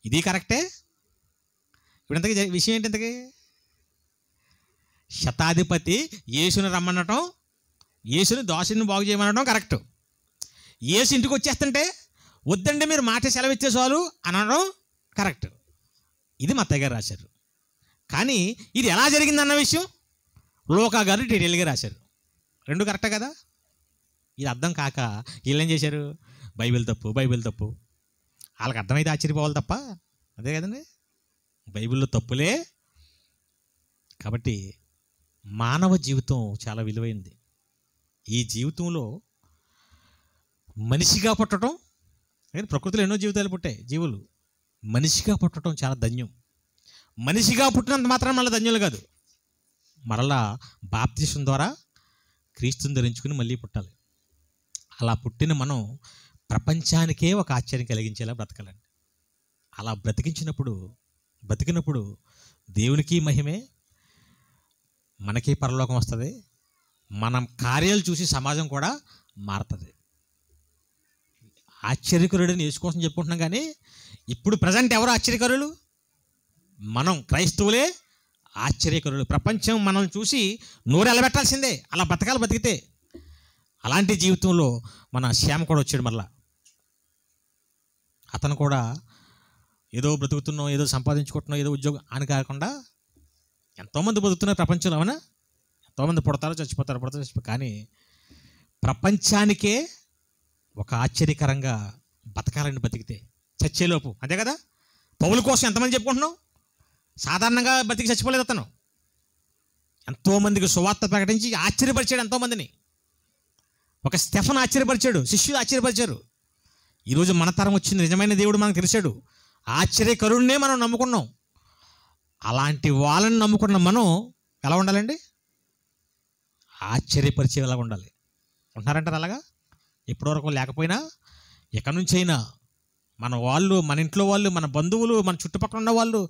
ఇది కరెక్టే. ఇప్పుడు ఇంతకీ విషయం ఏంటి? ఇంతకీ శతాధిపతి యేసుని రమ్మనటం, యేసుని దోషుని బాగు చేయమనడం కరెక్ట్. యేసు ఇంటికి వచ్చేస్తుంటే వద్దండి మీరు మాట సెలవిచ్చే చాలు అనడం కరెక్ట్. ఇది మత్తయ్య గారు రాశారు. కానీ ఇది ఎలా జరిగిందన్న విషయం లోకా గారు డీటెయిల్గా రాశారు. రెండు కరెక్టే కదా? ఇది అర్థం కాక వీళ్ళు ఏం చేశారు? బైబిల్ తప్పు, బైబిల్ తప్పు. వాళ్ళకి అర్థమైతే ఆశ్చర్యపోవాలి తప్ప, అదే కదండి, బైబిల్లో తప్పులే. కాబట్టి మానవ జీవితం చాలా విలువైంది. ఈ జీవితంలో మనిషిగా పుట్టడం, ప్రకృతిలో ఎన్నో జీవితాలు పుట్టాయి, జీవులు మనిషిగా పుట్టడం చాలా ధన్యం. మనిషిగా పుట్టినంత మాత్రం మళ్ళీ ధన్యులు కాదు, మరలా బాప్తిసం ద్వారా క్రీస్తుని ధరించుకుని మళ్ళీ పుట్టాలి. అలా పుట్టిన మనం ప్రపంచానికే ఒక ఆశ్చర్యం కలిగించేలా బ్రతకాలండి. అలా బ్రతికినప్పుడు దేవునికి మహిమే, మనకి పరలోకం వస్తుంది. మనం కార్యాలు చూసి సమాజం కూడా మారుతుంది. ఆశ్చర్యకరుడని యేసు కోసం చెప్పుకుంటున్నాం, కానీ ఇప్పుడు ప్రజెంట్ ఎవరు ఆశ్చర్యకరులు? మనం క్రైస్తవులే ఆశ్చర్యకరులు. ప్రపంచం మనం చూసి నోరెళ్ళబెట్టాల్సిందే, అలా బతికితే. అలాంటి జీవితంలో మన శ్యామ కూడా వచ్చాడు. మళ్ళా అతను కూడా ఏదో బ్రతుకుతున్నాం, ఏదో సంపాదించుకుంటున్నాం, ఏదో ఉద్యోగం అని కాకుండా ఎంతోమంది బతుకుతున్నారు ప్రపంచంలో, అవునా? ఎంతోమంది పుడతారు, చచ్చిపోతారు. కానీ ప్రపంచానికే ఒక ఆశ్చర్యకరంగా బతకాలని బతికితే చచ్చేలోపు, అంతే కదా? పౌలు కోసం ఎంతమంది చెప్పుకుంటున్నాం? సాధారణంగా బతికి చచ్చిపోలేదు అతను. ఎంతోమందికి సువార్త ప్రకటించి ఆశ్చర్యపరిచాడు ఎంతోమందిని. ఒక స్టెఫన్ ఆశ్చర్యపరిచాడు, శిష్యులు ఆశ్చర్యపరిచారు. ఈరోజు మన తరం వచ్చింది, నిజమైన దేవుడు మనకు తెలిసాడు. ఆశ్చర్యకరుణ్ణే మనం నమ్ముకున్నాం. అలాంటి వాళ్ళని నమ్ముకున్న మనం ఎలా ఉండాలండి? ఆశ్చర్యపరిచేలాగా ఉండాలి. ఉంటున్నారంటారు అలాగా? ఇప్పటివరకు లేకపోయినా ఎక్కడి నుంచి అయినా మన వాళ్ళు, మన ఇంట్లో వాళ్ళు, మన బంధువులు, మన చుట్టుపక్కల ఉన్న వాళ్ళు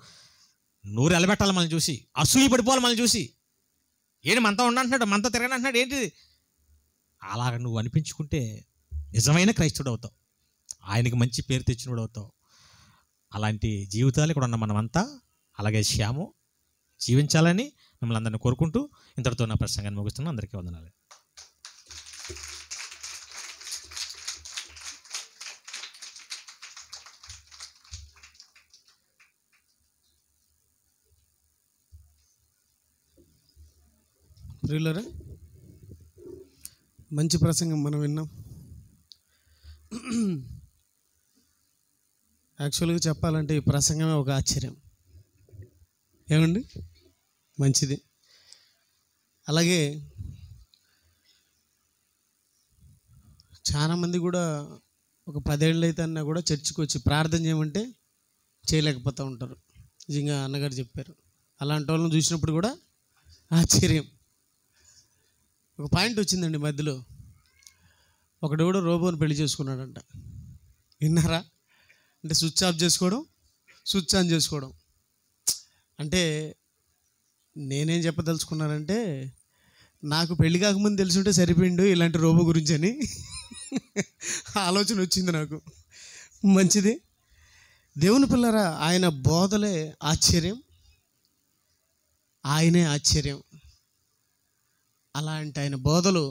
నోరు ఎలబెట్టాలి మనల్ని చూసి, అసూయ పడిపోవాలి మనల్ని చూసి. ఏంటి మనతో ఉండంటున్నాడు, మనతో తిరగని అంటున్నాడు ఏంటి? అలాగ నువ్వు అనిపించుకుంటే నిజమైన క్రైస్తవుడు అవుతావు, ఆయనకి మంచి పేరు తెచ్చినోడు అవుతావు. అలాంటి జీవితాలు ఇక్కడ ఉన్న మనమంతా అలాగే శ్యాము జీవించాలని మిమ్మల్ని అందరినీ కోరుకుంటూ ఇంతటితో నా ప్రసంగాన్ని ముగిస్తున్నాను. అందరికీ వందనాలు. ప్రియులారా, మంచి ప్రసంగం మనం విన్నాం. యాక్చువల్గా చెప్పాలంటే ఈ ప్రసంగమే ఒక ఆశ్చర్యం. ఏమండి? మంచిది. అలాగే చాలామంది కూడా ఒక 10 ఏళ్ళు అయితే అన్నా కూడా చర్చికి వచ్చి ప్రార్థన చేయమంటే చేయలేకపోతూ ఉంటారు. నిజంగా అన్నగారు చెప్పారు. అలాంటి వాళ్ళని చూసినప్పుడు కూడా ఆశ్చర్యం. ఒక పాయింట్ వచ్చిందండి మధ్యలో. ఒకడు కూడా రోబోని పెళ్లి చేసుకున్నాడంట. విన్నారా? అంటే స్విచ్ ఆఫ్ చేసుకోవడం, స్విచ్ ఆన్ చేసుకోవడం. అంటే నేనేం చెప్పదలుచుకున్నానంటే, నాకు పెళ్లి కాకముందు తెలుసుంటే సరిపోయిండు ఇలాంటి రోబో గురించి అని ఆలోచన వచ్చింది నాకు. మంచిది. దేవుని పిల్లరా, ఆయన బోధలే ఆశ్చర్యం, ఆయనే ఆశ్చర్యం. అలాంటి ఆయన బోధలు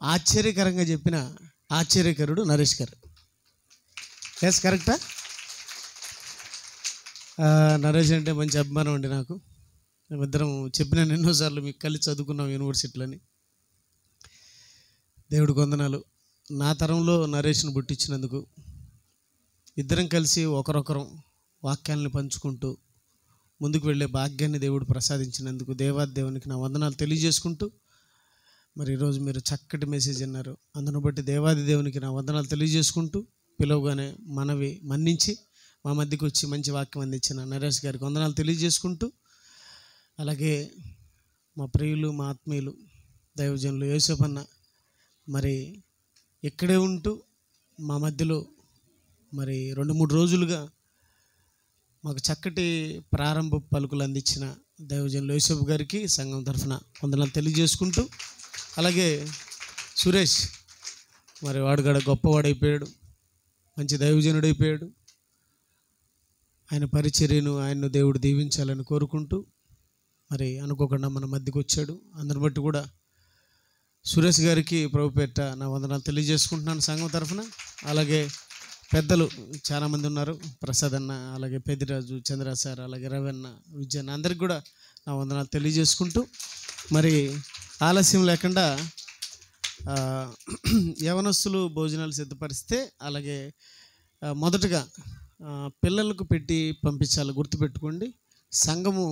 ఆశ్చర్యకరంగా చెప్పిన ఆశ్చర్యకరుడు నరేష్ గారు. ఎస్, కరెక్టా? నరేష్ అంటే మంచి అభిమానం అండి నాకు. మేమిద్దరం చెప్పినాను ఎన్నోసార్లు, మీకు కలిసి చదువుకున్నాం యూనివర్సిటీలని. దేవుడికి వందనాలు. నా తరంలో నరేష్ను పుట్టించినందుకు, ఇద్దరం కలిసి ఒకరొకరం వాక్యాలను పంచుకుంటూ ముందుకు వెళ్ళే భాగ్యాన్ని దేవుడు ప్రసాదించినందుకు దేవాదేవునికి నా వందనాలు తెలియజేసుకుంటూ, మరి ఈరోజు మీరు చక్కటి మెసేజ్ అన్నారు, అందును బట్టి దేవాది దేవునికి నా వందనాలు తెలియజేసుకుంటూ, పిలవగానే మనవి మన్నించి మా మధ్యకి వచ్చి మంచి వాక్యం అందించిన నరేష్ గారికి వందనాలు తెలియజేసుకుంటూ, అలాగే మా ప్రియులు, మా ఆత్మీయులు, దైవజనులు యేసప్పన్న మరి ఇక్కడే ఉంటూ మా మధ్యలో మరి 2-3 రోజులుగా మాకు చక్కటి ప్రారంభ పలుకులు అందించిన దైవజనులు యేసప్ప గారికి సంఘం తరఫున వందనాలు తెలియజేసుకుంటూ, అలాగే సురేష్ మరి వాడు కూడా గొప్పవాడైపోయాడు, మంచి దైవజనుడు అయిపోయాడు. ఆయన పరిచర్యను ఆయన్ను దేవుడు దీవించాలని కోరుకుంటూ, మరి అనుకోకుండా మన మధ్యకు వచ్చాడు. అందరిని బట్టి కూడా సురేష్ గారికి ప్రభుపేట నా వందనాలు తెలియజేసుకుంటున్నాను సంఘం తరఫున. అలాగే పెద్దలు చాలామంది ఉన్నారు, ప్రసాద్ అన్న, అలాగే పెద్దిరాజు, చంద్రరాజ్ సార్, అలాగే రవన్న, విజయన్న, అందరికి కూడా నా వందనాలు తెలియజేసుకుంటూ, మరి ఆలస్యం లేకుండా యవనస్తులు భోజనాలు సిద్ధపరిస్తే, అలాగే మొదటగా పిల్లలకు పెట్టి పంపించాలి. గుర్తుపెట్టుకోండి, సంఘము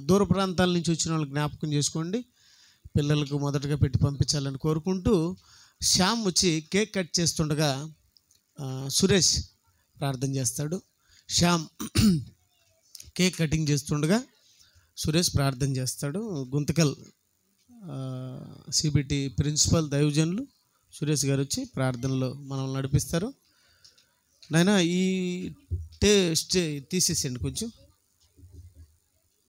దూర ప్రాంతాల నుంచి వచ్చిన వాళ్ళు జ్ఞాపకం చేసుకోండి. పిల్లలకు మొదటగా పెట్టి పంపించాలని కోరుకుంటూ, శ్యామ్ వచ్చి కేక్ కట్ చేస్తుండగా సురేష్ ప్రార్థన చేస్తాడు. శ్యామ్ కేక్ కటింగ్ చేస్తుండగా సురేష్ ప్రార్థన చేస్తాడు. గుంతకల్ సిబిటి ప్రిన్సిపల్ దైవజనులు సురేష్ గారు వచ్చి ప్రార్థనలో మనల్ని నడిపిస్తారు. నాయన ఈ టేస్ట్ తీసేసేయండి కొంచెం.